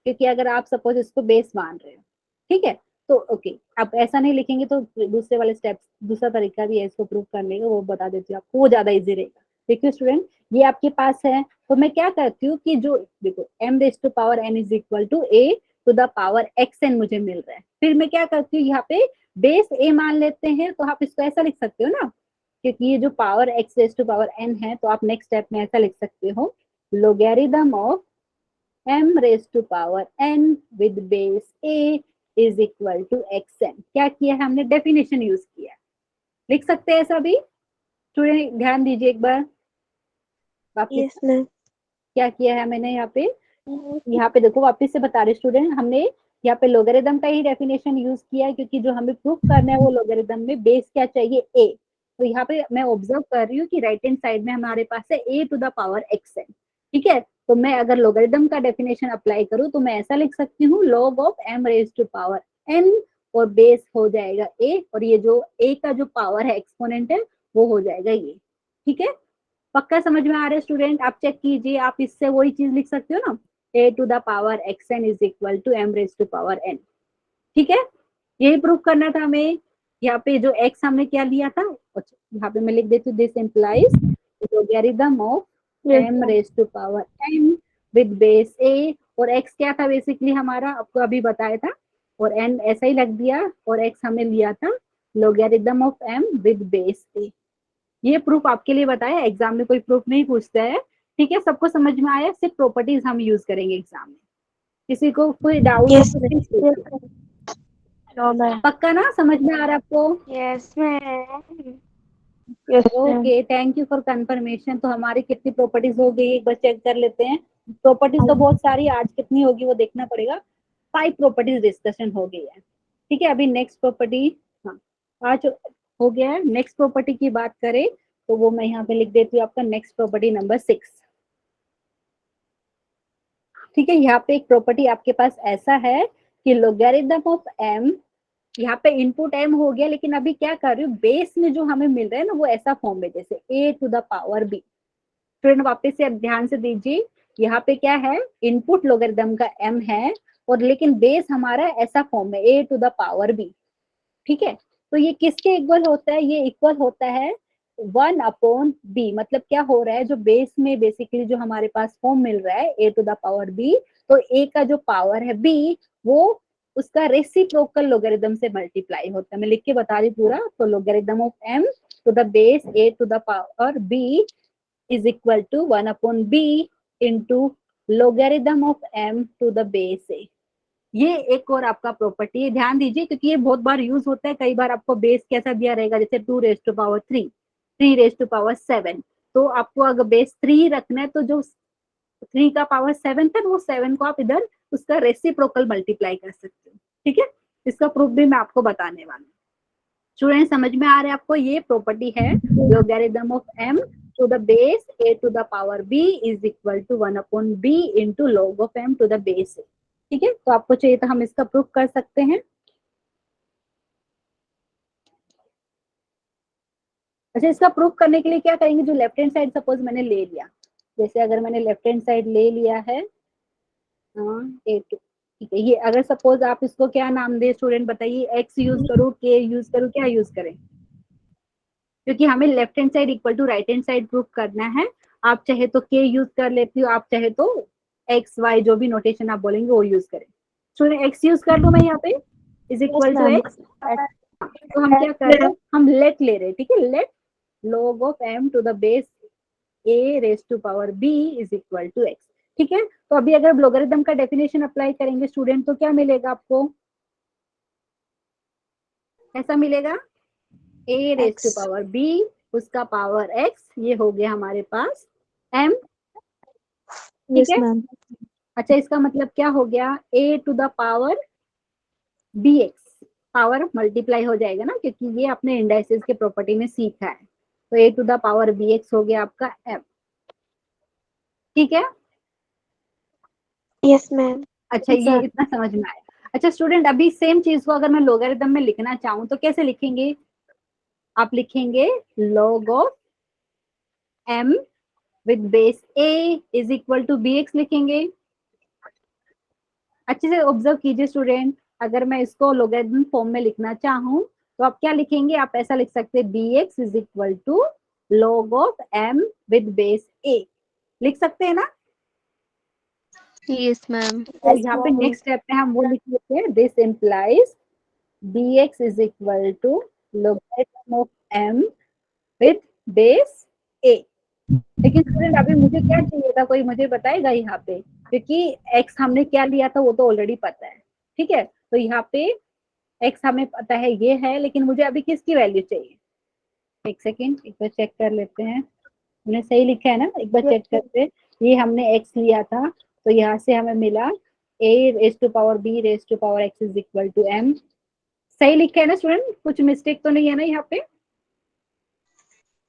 क्योंकि अगर आप सपोज इसको बेस मान रहे हो, ठीक है, तो ओके, आप ऐसा नहीं लिखेंगे तो दूसरे वाले स्टेप्स, दूसरा तरीका भी है इसको प्रूव करने का, वो बता देती हूँ आपको, वो ज्यादा इजी रहेगा। देखिए स्टूडेंट, ये आपके पास है, तो मैं क्या करती हूँ कि जो देखो m raise to power n is equal to a to the power xn मुझे मिल रहा है, फिर मैं क्या करती हूँ, यहाँ पे बेस a मान लेते हैं, तो आप इसको ऐसा लिख सकते हो ना, क्योंकि ये जो power x raise to power n है, तो आप नेक्स्ट स्टेप में ऐसा लिख सकते हो, logarithm of m raised to power n with base a is equal to xn। क्या किया है हमने, डेफिनेशन यूज किया, लिख सकते हैं ऐसा भी। स्टूडेंट ध्यान दीजिए एक बार वापिस, Yes, ma'am. क्या किया है मैंने यहाँ पे देखो वापस से बता रहे स्टूडेंट, हमने यहाँ पे लोगरिथम का ही डेफिनेशन यूज किया है, क्योंकि जो हमें प्रूफ करना है वो लोगरिथम में बेस क्या चाहिए, a। तो यहाँ पे मैं ऑब्जर्व कर रही हूँ कि राइट हैंड साइड में हमारे पास है a to the power xn। ठीक है, तो मैं अगर लोगरिथम का डेफिनेशन अप्लाई करूँ तो मैं ऐसा लिख सकती हूँ, log of m raise to power n और बेस हो जाएगा a, और ये जो a का जो पावर है एक्सपोनेंट है वो हो जाएगा ये। ठीक है, पक्का समझ में आ रहा है स्टूडेंट, आप चेक कीजिए, आप इससे वही चीज लिख सकते हो ना, a to the power xn is equal to m raise to power n। ठीक है, यही प्रूफ करना था हमें। यहाँ पे जो x हमने क्या लिया था, यहाँ पे मैं लिख देती हूँ, this implies logarithm of Yes, m raise to power n with base a, और x क्या था बेसिकली हमारा, आपको अभी बताया था, और n ऐसा ही लग दिया, और x हमने लिया था logarithm of m with base a। ये प्रूफ आपके लिए बताया, एग्जाम में कोई प्रूफ नहीं पूछता है। ठीक है, सबको समझ में आया, सिर्फ प्रॉपर्टीज हम यूज करेंगे एग्जाम में, किसी को कोई डाउट हो Yes, तो ma'am. प्लीज पूछो। no, ma'am. पक्का ना, समझ में आ रहा है आपको? Yes, ma'am. Yes, ma'am. Okay, thank you for confirmation. तो हमारी कितनी प्रॉपर्टीज हो गई, एक बार चेक कर लेते हैं। प्रॉपर्टीज तो बहुत सारी, आज कितनी होगी वो देखना पड़ेगा। 5 प्रॉपर्टीज डिस्कशन हो गई है। ठीक है, अभी नेक्स्ट प्रॉपर्टी, हाँ आज हो गया है। नेक्स्ट प्रॉपर्टी की बात करें तो वो मैं यहाँ पे लिख देती हूँ, आपका नेक्स्ट प्रॉपर्टी नंबर 6। ठीक है, यहाँ पे एक प्रॉपर्टी आपके पास ऐसा है कि लोगरिथम ऑफ m, यहाँ पे इनपुट m हो गया, लेकिन अभी क्या कर रही हूँ, बेस में जो हमें मिल रहा है ना वो ऐसा फॉर्म में, जैसे a to the power b। Student वापस से अब ध्यान से दीजिए, यहाँ पे क्या है, इनपुट लोगरिथम का m है, और लेकिन बेस हमारा ऐसा फॉर्म में a to the power b। ठीक है, तो ये किसके इक्वल होता है, ये इक्वल होता है 1/b। मतलब क्या हो रहा है, जो बेस में बेसिकली जो हमारे पास फॉर्म मिल रहा है a to the power b, तो a का जो पावर है b, वो उसका रेसिप्रोकल लोगरिथम से मल्टीप्लाई होता है। मैं लिख के बता रही पूरा, तो logarithm of m to the base a to the power b is equal to 1/b into logarithm of m to the base a। ये एक और आपका प्रॉपर्टी है, ध्यान दीजिए, क्योंकि ये बहुत बार यूज होता है। कई बार आपको बेस कैसा दिया रहेगा, जैसे 2 raise to power 3, 3 raise to power 7, तो आपको अगर बेस 3 रखना है, तो जो 3 का पावर 7 है, वो 7 को आप इधर उसका रेसिप्रोकल मल्टीप्लाई कर सकते हो। ठीक है, इसका प्रूफ भी मैं आपको बताने वाला हूँ। स्टूडेंट समझ में आ रहा है आपको, ये प्रॉपर्टी है logarithm of m to the base a to the power b is equal to 1/b into log of m to the base a। ठीक है, तो आपको चाहिए तो हम इसका प्रूफ कर सकते हैं। अच्छा, इसका प्रूफ करने के लिए क्या करेंगे, जो लेफ्ट हैंड साइड सपोज मैंने ले लिया, जैसे अगर मैंने लेफ्ट हैंड साइड ले लिया है, हाँ a2, ठीक है, ये अगर सपोज आप इसको क्या नाम दे स्टूडेंट बताइए, x यूज करूँ, k यूज करूँ, क्या यूज करें, क्योंकि हमें left hand side equal to right hand side proof करना है। आप चाहे तो k यूज कर लेती हो, आप चाहे तो x y जो भी नोटेशन आप बोलेंगे वो यूज करें। स्टूडेंट x यूज कर लूं मैं यहाँ पे, is equal to ma'am. x, तो हम क्या कर रहे हैं, हम लेट ले रहे हैं। ठीक है, let log of m to the base a raise to power b is equal to x। ठीक है, तो अभी अगर लोगरिथम का डेफिनेशन अप्लाई करेंगे स्टूडेंट, तो क्या मिलेगा आपको, ऐसा मिलेगा a raise to X. Power b, उसका पावर x, ये हो गया हमारे पास m। ठीक Yes, है, ma'am. अच्छा इसका मतलब क्या हो गया, a to the power bx, power multiply हो जाएगा ना, क्योंकि ये अपने इंडाइसेस के प्रॉपर्टी में सीखा है। तो a to the power bx हो गया आपका m। ठीक है? Yes, ma'am. अच्छा, Yes, ये sir. इतना समझ में आया। अच्छा स्टूडेंट, अभी सेम चीज को अगर मैं लोगारिथम में लिखना चाहूँ तो कैसे लिखेंगे? आप लिखेंगे log of m with base a is equal to bx लिखेंगे। अच्छे से ऑब्जर्व कीजिए स्टूडेंट, अगर मैं इसको लोगरिथम फॉर्म में लिखना चाहूँ तो आप क्या लिखेंगे? आप ऐसा लिख सकते हैं bx is equal to log of m with base a, लिख सकते हैं ना? Yes, ma'am. और Yes, यहाँ पे ma'am. नेक्स्ट स्टेप में हम वो लिख लेते हैं, this implies bx is equal to logarithm of m with base a। लेकिन स्टूडेंट अभी मुझे क्या चाहिए था, कोई मुझे बताएगा यहाँ पे? क्योंकि x हमने क्या लिया था वो तो ऑलरेडी पता है, ठीक है? तो यहाँ पे x हमें पता है ये है, लेकिन मुझे अभी किसकी वैल्यू चाहिए? एक सेकेंड, एक बार चेक कर लेते हैं, हमने सही लिखा है ना? एक बार चेक करते हैं। ये हमने x लिया था, तो यहाँ से हमें मिला a raise to power b raise to power x is equal to m। सही लिखा है ना स्टूडेंट? कुछ मिस्टेक तो नहीं है ना यहाँ पे?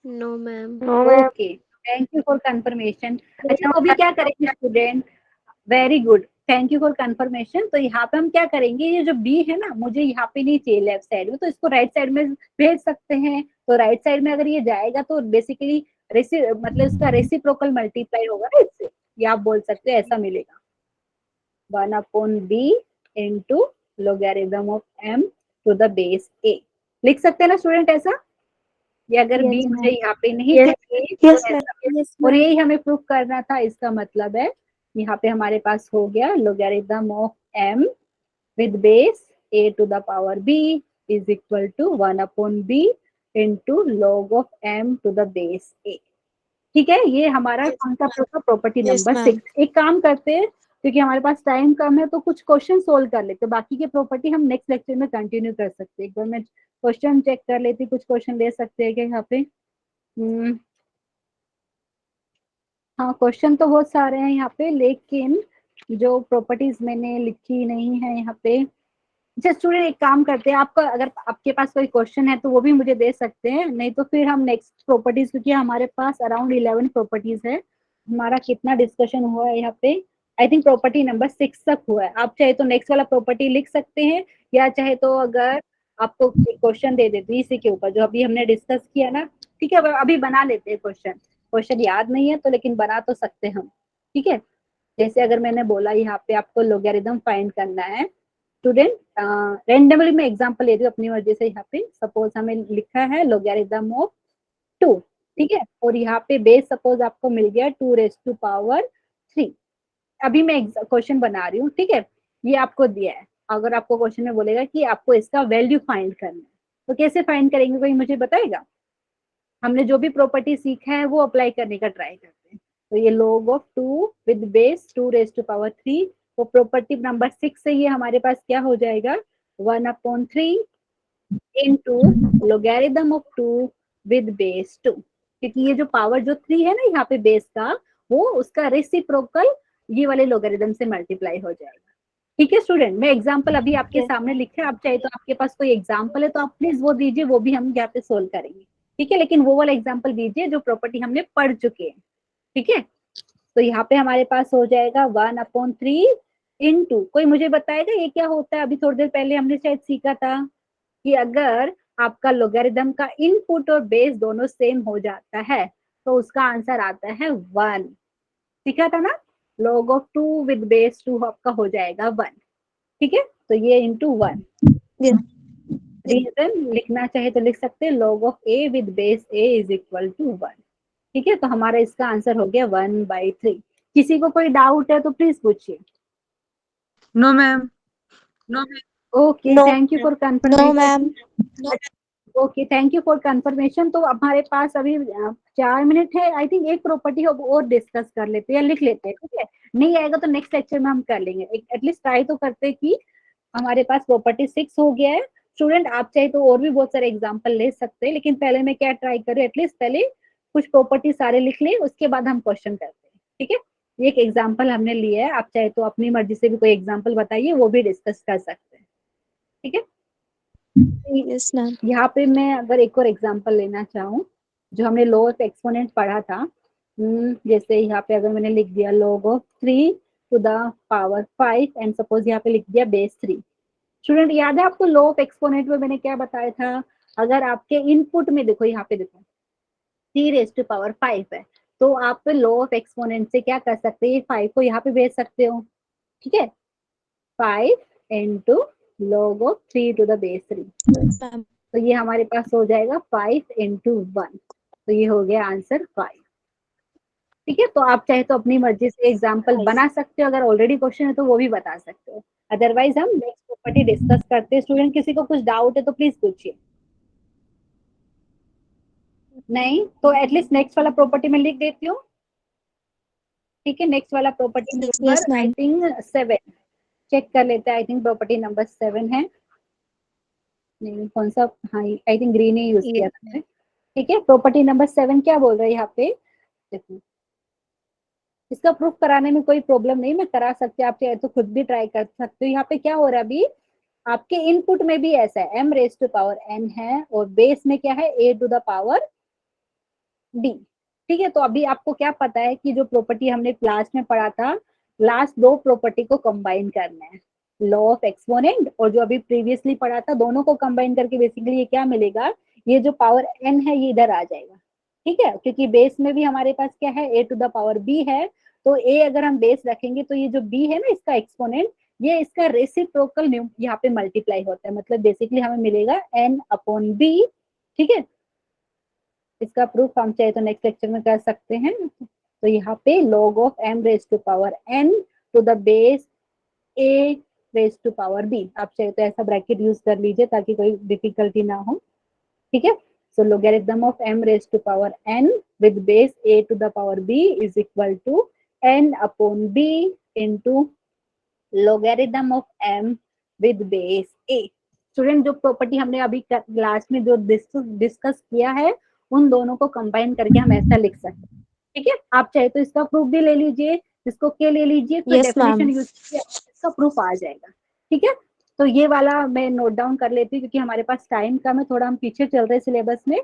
No, ma'am. No, ma'am. Okay, thank you for confirmation. अच्छा, तो अभी क्या करेंगे student? Very good, thank you for confirmation. तो यहाँ पे हम क्या करेंगे, ये जो बी है ना, मुझे यहाँ पे नहीं चाहिए लेफ्ट साइड में, तो इसको राइट साइड में भेज सकते हैं। तो राइट साइड में अगर ये जाएगा तो बेसिकली मतलब इसका रेसिप्रोकल मल्टीप्लाई होगा ना इससे, ये आप बोल सकते हैं, ऐसा मिलेगा 1/b into logarithm of m to the base a। लिख सकते हैं ना स्टूडेंट ऐसा? ये अगर Yes, बी मुझे ma'am. यहाँ पे नहीं Yes. चाहिए तो Yes, ma'am. ऐसा। Yes, और ma'am. यही हमें प्रूफ करना था, इसका मतलब है यहाँ पे हमारे पास हो गया logarithm of m with base a to the power b is equal to 1/b into log of m to the base a। ठीक है, ये हमारा कौन सा प्रॉपर्टी Yes, नंबर ma'am. 6। एक काम करते हैं, क्योंकि हमारे पास टाइम कम है तो कुछ क्वेश्चन सोल्व कर लेते हैं, बाकी के प्रॉपर्टी हम नेक्स्ट लेक्चर में कंटिन्यू कर सकते हैं। एक बार मैं क्वेश्चन चेक कर लेती, कुछ क्वेश्चन ले सकते हैं क्या यहाँ पे? हाँ, क्वेश्चन तो बहुत सारे हैं यहाँ पे, लेकिन जो प्रॉपर्टीज मैंने लिखी नहीं है यहाँ पे। अच्छा स्टूडेंट, एक काम करते हैं, आपका अगर आपके पास कोई क्वेश्चन है तो वो भी मुझे दे सकते हैं, नहीं तो फिर हम नेक्स्ट प्रॉपर्टीज, क्योंकि हमारे पास अराउंड 11 प्रॉपर्टीज है। हमारा कितना डिस्कशन हुआ है यहाँ पे? आई थिंक प्रॉपर्टी नंबर 6 तक हुआ है। आप चाहे तो नेक्स्ट वाला प्रॉपर्टी लिख सकते हैं, या चाहे तो अगर आपको क्वेश्चन दे देती इसी के ऊपर जो अभी हमने डिस्कस किया ना, ठीक है? अभी बना लेते हैं क्वेश्चन। क्वेश्चन याद नहीं है तो लेकिन बना तो सकते हैं हम, ठीक है? जैसे अगर मैंने बोला यहाँ पे आपको लोगरिथम फाइंड करना है स्टूडेंट, रेंडमली मैं एग्जांपल ले रही हूँ अपनी मर्जी से। यहाँ पे सपोज हमें लिखा है लोगरिथम ऑफ 2, ठीक है? और यहाँ पे बेस सपोज आपको मिल गया 2 रेज टू पावर 3। अभी मैं क्वेश्चन बना रही हूँ, ठीक है? ये आपको दिया है, अगर आपको क्वेश्चन में बोलेगा कि आपको इसका वैल्यू फाइंड करना है, तो कैसे फाइंड करेंगे, कोई मुझे बताएगा? हमने जो भी प्रॉपर्टी सीखा है वो अप्लाई करने का ट्राई करते हैं। तो ये log of 2 with base 2 raise to power 3, वो प्रॉपर्टी नंबर 6 से ये हमारे पास क्या हो जाएगा? 1/3 into logarithm of 2 with base 2, क्योंकि ये जो पावर जो 3 है ना यहाँ पे बेस का, वो उसका रेसिप्रोकल ये वाले लोगरिथम से मल्टीप्लाई हो जाएगा। ठीक है स्टूडेंट, मैं एग्जांपल अभी आपके सामने लिखे, आप चाहे तो आपके पास कोई एग्जांपल है तो आप प्लीज वो दीजिए, वो भी हम यहाँ पे सोल्व करेंगे, ठीक है? लेकिन वो वाला एग्जांपल दीजिए जो प्रॉपर्टी हमने पढ़ चुके हैं, ठीक है? तो यहाँ पे हमारे पास हो जाएगा 1/3 इंटू, कोई मुझे बताएगा ये क्या होता है? अभी थोड़ी देर पहले हमने शायद सीखा था कि अगर आपका लोगरिथम का इनपुट और बेस दोनों सेम हो जाता है तो उसका आंसर आता है 1। सीखा था ना? log ऑफ 2 विद बेस 2 आपका हो जाएगा 1, ठीक है? तो ये इंटू 1। Yes. रीजन लिखना चाहे तो लिख सकते हैं log of a with base a is equal to 1, ठीक है? तो हमारा इसका आंसर हो गया 1/3। किसी को कोई डाउट है तो प्लीज पूछिए। No, ma'am. Okay, No. Thank you for No, confirmation. ma'am. Okay, thank you for confirmation. तो हमारे पास अभी 4 मिनट है, आई थिंक एक प्रॉपर्टी और डिस्कस कर लेते हैं या लिख लेते हैं, ठीक है? नहीं आएगा तो नेक्स्ट लेक्चर में हम कर लेंगे, एटलीस्ट ट्राई तो करते हैं कि हमारे पास प्रॉपर्टी 6 हो गया है। स्टूडेंट आप चाहे तो और भी बहुत सारे एग्जाम्पल ले सकते हैं, लेकिन पहले मैं क्या ट्राई करूँ, एटलीस्ट पहले कुछ प्रॉपर्टी सारे लिख ले, उसके बाद हम क्वेश्चन करते हैं, ठीक है? ये एक एग्जाम्पल हमने लिया है, आप चाहे तो अपनी मर्जी से भी कोई एग्जाम्पल बताइए, वो भी डिस्कस कर सकते हैं, ठीक है? Yes, ma'am. यहाँ पे मैं अगर एक और एग्जांपल लेना चाहूँ, जो हमने लॉ ऑफ एक्सपोनेंट पढ़ा था, जैसे यहाँ पे अगर मैंने लिख दिया log of 3 to the power 5 and suppose यहाँ पे लिख दिया बेस 3। स्टूडेंट याद है आपको लॉ ऑफ एक्सपोनेंट में मैंने क्या बताया था, अगर आपके इनपुट में देखो यहाँ पे देखो 3 रेज टू पावर 5 है, तो आप लॉ ऑफ एक्सपोनेंट से क्या कर सकते हैं, 5 को यहाँ पे भेज सकते हो, ठीक है, 5 into log of 3 to the base 3, तो ये हमारे पास हो जाएगा 5 इंटू 1, तो ये हो गया आंसर 5। ठीक है, तो आप चाहे तो अपनी मर्जी से एग्जाम्पल बना सकते हो, अगर ऑलरेडी क्वेश्चन है तो वो भी बता सकते हो, अदरवाइज हम नेक्स्ट प्रॉपर्टी डिस्कस करते हैं। स्टूडेंट किसी को कुछ डाउट है तो प्लीज पूछिए, नहीं तो एटलीस्ट नेक्स्ट वाला प्रॉपर्टी में लिख देती हूँ। ठीक है, नेक्स्ट वाला property number I think 7, check कर लेते हैं, आई थिंक प्रॉपर्टी नंबर 7 है, नहीं कौन सा, हाँ I think green he use किया था। ठीक है, प्रॉपर्टी नंबर 7 क्या बोल रहा है यहाँ पे, देखो इसका प्रूफ कराने में कोई प्रॉब्लम नहीं, मैं करा सकती हूँ, आप चाहे तो खुद भी ट्राई कर सकते हो। यहाँ पे क्या हो रहा है अभी, आपके इनपुट में भी ऐसा है m raise to power n है, और बेस में क्या है a to the power d। ठीक है, तो अभी आपको क्या पता है कि जो प्रॉपर्टी हमने क्लास में पढ़ा था, लास्ट दो प्रॉपर्टी को कंबाइन करना है, लॉ ऑफ एक्सपोनेंट और जो अभी प्रीवियसली पढ़ा था, दोनों को कंबाइन करके बेसिकली ये क्या मिलेगा, ये जो पावर n है ये इधर आ जाएगा। ठीक है, क्योंकि बेस में भी हमारे पास क्या है, a to the power b है, तो a अगर हम बेस रखेंगे तो ये जो b है ना इसका एक्सपोनेंट, ये इसका रेसिप्रोकल यहाँ पे मल्टीप्लाई होता है, मतलब बेसिकली हमें मिलेगा n अपॉन b। ठीक है, इसका प्रूफ हम चाहे तो नेक्स्ट लेक्चर में कर सकते हैं। तो यहाँ पे log of m raise to power n to the base a raise to power b, आप चाहे तो ऐसा ब्रैकेट यूज कर लीजिए ताकि कोई डिफिकल्टी ना हो। ठीक है, so logarithm of m raised to power n with base a to the power b is equal to n upon b into logarithm of m with base a। Student जो property हमने अभी class में जो discuss किया है, उन दोनों को कंबाइन करके हम ऐसा लिख सकते हैं। ठीक है, आप चाहे तो इसका प्रूफ भी ले लीजिए, इसको के ले लीजिए, तो डेफिनेशन यूज कीजिए, इसका प्रूफ आ जाएगा। ठीक है, तो ये वाला मैं नोट डाउन कर लेती हूँ क्योंकि हमारे पास टाइम कम है, थोड़ा हम पीछे चल रहे हैं सिलेबस में।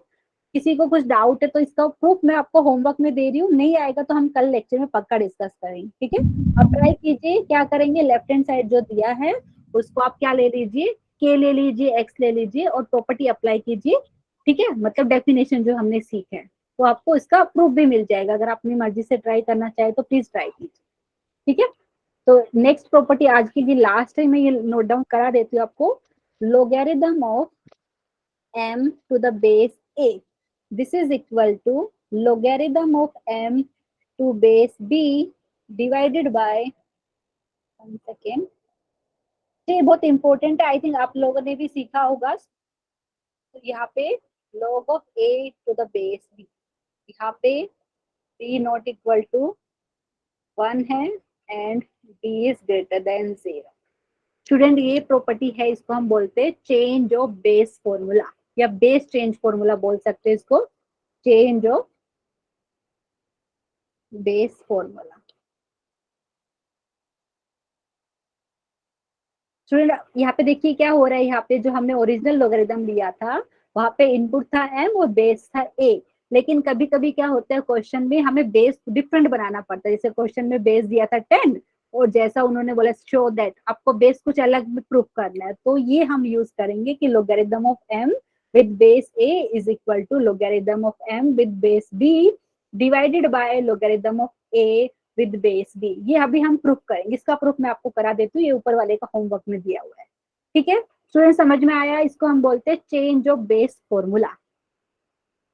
किसी को कुछ डाउट है तो इसका प्रूफ मैं आपको होमवर्क में दे रही हूँ, नहीं आएगा तो हम कल लेक्चर में पक्का डिस्कस करेंगे। ठीक है, अब ट्राई कीजिए, क्या करेंगे, लेफ्ट हैंड साइड जो दिया है उसको आप क्या ले लीजिए, के ले लीजिए, एक्स ले लीजिए और प्रॉपर्टी अप्लाई कीजिए। ठीक है, मतलब डेफिनेशन जो हमने सीखे हैं, तो आपको इसका प्रूफ भी मिल जाएगा। अगर आप अपनी मर्जी से ट्राई करना चाहे तो प्लीज ट्राई कीजिए। ठीक है, तो नेक्स्ट प्रॉपर्टी आज की जी लास्ट है, मैं ये नोट डाउन करा देती हूँ आपको, logarithm of m to the base a, this is equal to logarithm of m to base b divided by, one second, ये बहुत इंपॉर्टेंट है, आई थिंक आप लोगों ने भी सीखा होगा। तो यहाँ पे log of a to the base b, यहाँ पे b नॉट इक्वल टू 1 है and b is greater than 0। Student ये प्रॉपर्टी है, इसको हम बोलते हैं चेंज ऑफ बेस फॉर्मूला या बेस चेंज फॉर्मूला बोल सकते हैं इसको, change of base formula. Student यहाँ पे देखिए क्या हो रहा है, यहाँ पे जो हमने ओरिजिनल लोगरिथम लिया था वहां पे इनपुट था m और बेस था a, लेकिन कभी कभी क्या होता है क्वेश्चन में हमें बेस डिफरेंट बनाना पड़ता है। जैसे क्वेश्चन में बेस दिया था 10 और जैसा उन्होंने बोला शो दैट आपको बेस कुछ अलग में प्रूफ करना है, तो ये हम यूज करेंगे कि logarithm of m with base a is equal to logarithm of m with base b divided by logarithm of a with base b। ये अभी हम प्रूफ करेंगे, इसका प्रूफ मैं आपको करा देती हूँ, ये ऊपर वाले का होमवर्क में दिया हुआ है। ठीक है, स्टूडेंट समझ में आया, इसको हम बोलते हैं चेंज ऑफ बेस फॉर्मूला।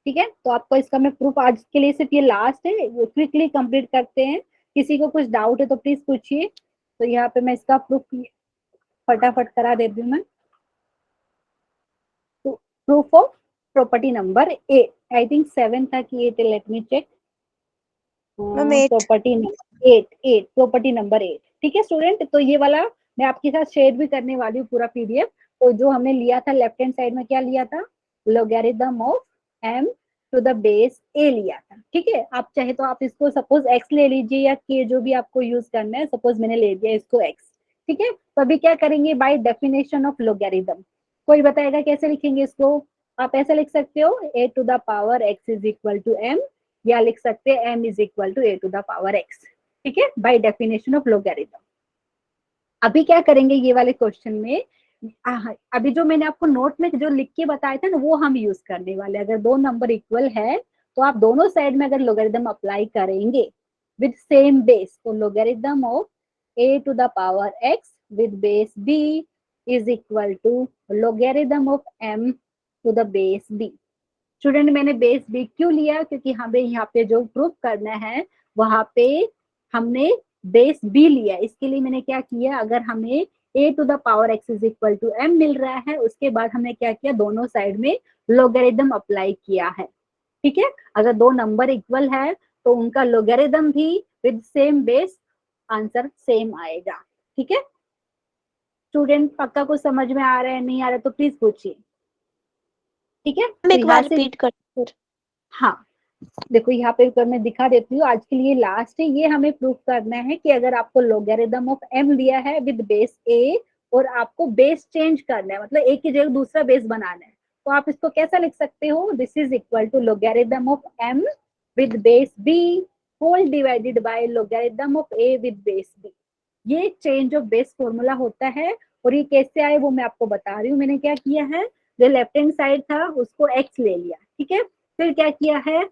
ठीक है, तो आपको इसका मैं प्रूफ आज के लिए सिर्फ ये लास्ट है, क्विकली कंप्लीट करते हैं, किसी को कुछ डाउट है तो प्लीज पूछिए। तो यहाँ पे मैं इसका प्रूफ फटाफट करा देती हूँ मैं। तो proof of property number 8, I think 7 था कि 8, let me check, property number 8, property number 8। ठीक है स्टूडेंट, तो ये वाला मैं आपके साथ शेयर भी करने वाली हूँ पूरा पीडीएफ। तो जो हमने लिया था लेफ्ट हैंड साइड में क्या लिया था, logarithm of m to the base a लिया था। ठीक है, आप चाहे तो आप इसको सपोज x ले लीजिए या k, जो भी आपको यूज करना है, सपोज मैंने ले दिया इसको x। ठीक है, तो अभी क्या करेंगे, बाय डेफिनेशन ऑफ लोगरिथम, कोई बताएगा कैसे लिखेंगे इसको, आप ऐसा लिख सकते हो a to the power x is equal to m या लिख सकते हैं m is equal to a to the power x, ठीक है, बाय डेफिनेशन ऑफ लोगैरिथम। अभी क्या करेंगे ये वाले क्वेश्चन में, अभी जो मैंने आपको नोट में जो लिख के बताया था ना वो हम यूज करने वाले। अगर दो नंबर इक्वल है तो आप दोनों साइड में अगर लोगैरिथम अप्लाई करेंगे विद सेम बेस, तो logarithm of a to the power x with base b is equal to logarithm of m to the base b। Student मैंने बेस b क्यों लिया, क्योंकि हमें यहाँ पे जो प्रूफ करना है वहां पे हमने बेस b लिया। इसके लिए मैंने क्या किया, अगर हमें a to the power x is equal to m मिल रहा है, उसके बाद हमने क्या किया, दोनों साइड में लोगैरिथम अप्लाई किया है, ठीक है। अगर दो नंबर इक्वल है तो उनका लोगैरिथम भी with same base, answer same आएगा, ठीक है। स्टूडेंट पक्का कुछ समझ में आ रहा है, नहीं आ रहा तो प्लीज पूछिए, ठीक है। तो एक बार यहाँ से रिपीट कर फिर। हाँ देखो यहाँ पे मैं दिखा देती हूँ, आज के लिए लास्ट है। ये हमें प्रूफ करना है कि अगर आपको लोगैरिथम ऑफ m दिया है विद बेस a और आपको बेस चेंज करना है, मतलब एक की जगह दूसरा बेस बनाना है, तो आप इसको कैसा लिख सकते हो, this is equal to logarithm of m with base b whole divided by logarithm of a with base b। ये चेंज ऑफ बेस फॉर्मूला होता है। और ये कैसे आए वो मैं आपको बता रही हूँ। मैंने क्या किया है, जो लेफ्ट हैंड साइड था उसको x ले लिया, ठीक है, फिर क्या किया है,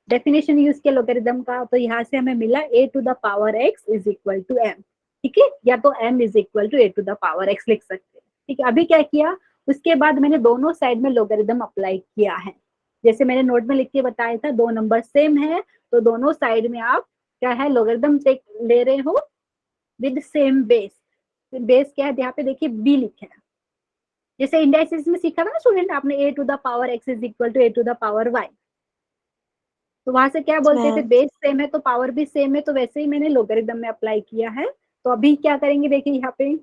डेफिनेशन यूज किया लोगैरिथम का, तो यहाँ से हमें मिला a to the power x is equal to m, ठीक है, या तो m is equal to a to the power x लिख सकते हैं, ठीक है। अभी क्या किया, उसके बाद मैंने दोनों साइड में लोगैरिथम अप्लाई किया है। जैसे मैंने नोट में लिख के बताया था, दो नंबर सेम है तो दोनों साइड में आप क्या है, लोगैरिथम ले रहे हो विद सेम बेस। बेस क्या है, यहाँ पे देखिए b लिखा है, जैसे इंडाइसिस में सीखा था ना स्टूडेंट आपने, a to the power x is equal to a to the power y, तो वहां से क्या बोलते थे, बेस सेम है तो पावर भी सेम है, तो वैसे ही मैंने लोगैरिथम में अप्लाई किया है। तो अभी क्या करेंगे, देखिए यहाँ पे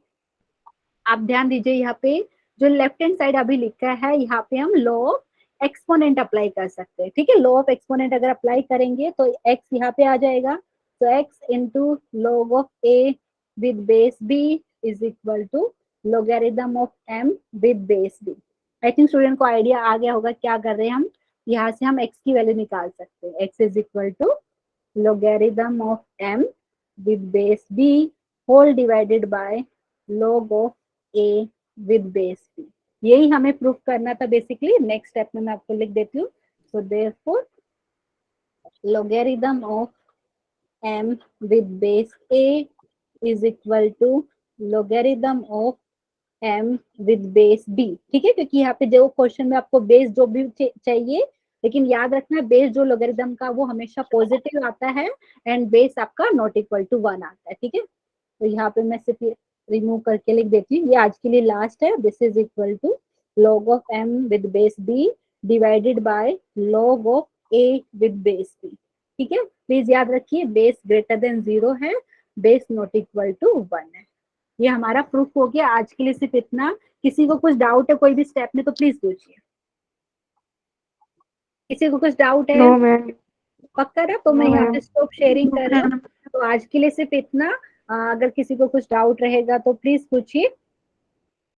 आप ध्यान दीजिए, यहाँ पे जो लेफ्ट हैंड साइड अभी लिखा है, यहाँ पे हम लॉ ऑफ एक्सपोनेंट अप्लाई कर सकते हैं, ठीक है। लॉ ऑफ एक्सपोनेंट अगर अप्लाई करेंगे तो x यहाँ पे आ जाएगा, तो x into log of a with base b is equal to logarithm of m with base b। I think student को आइडिया आ गया होगा क्या कर रहे हैं हम। यहाँ से हम x की वैल्यू निकाल सकते हैं, x is equal to logarithm of m with base b whole divided by log of a with base b। यही हमें प्रूफ करना था बेसिकली। नेक्स्ट स्टेप में मैं आपको लिख देती हूँ। So therefore logarithm of m with base a is equal to logarithm of m with base b, ठीक है, क्योंकि यहाँ पे जो क्वेश्चन में आपको बेस जो भी चाहिए, लेकिन याद रखना बेस जो लोगैरिथम का वो हमेशा पॉजिटिव आता है एंड बेस आपका नॉट इक्वल टू 1 आता है, ठीक है। तो यहाँ पे मैं सिर्फ रिमूव करके लिख देती हूँ, ये आज के लिए लास्ट है। This is equal to log of m with base b divided by log of a with base b, ठीक है। प्लीज याद रखिए बेस ग्रेटर देन 0 है, बेस नॉट इक्वल टू 1 है। ये हमारा प्रूफ हो गया। आज के लिए सिर्फ इतना। किसी को कुछ डाउट है कोई भी स्टेप में तो प्लीज पूछिए। किसी को कुछ डाउट है? No ma'am. पक्का ना, तो मैं यहाँ पे स्टॉप शेयरिंग कर रही हूँ। तो आज के लिए सिर्फ इतना। अगर किसी को कुछ डाउट रहेगा तो प्लीज पूछिए।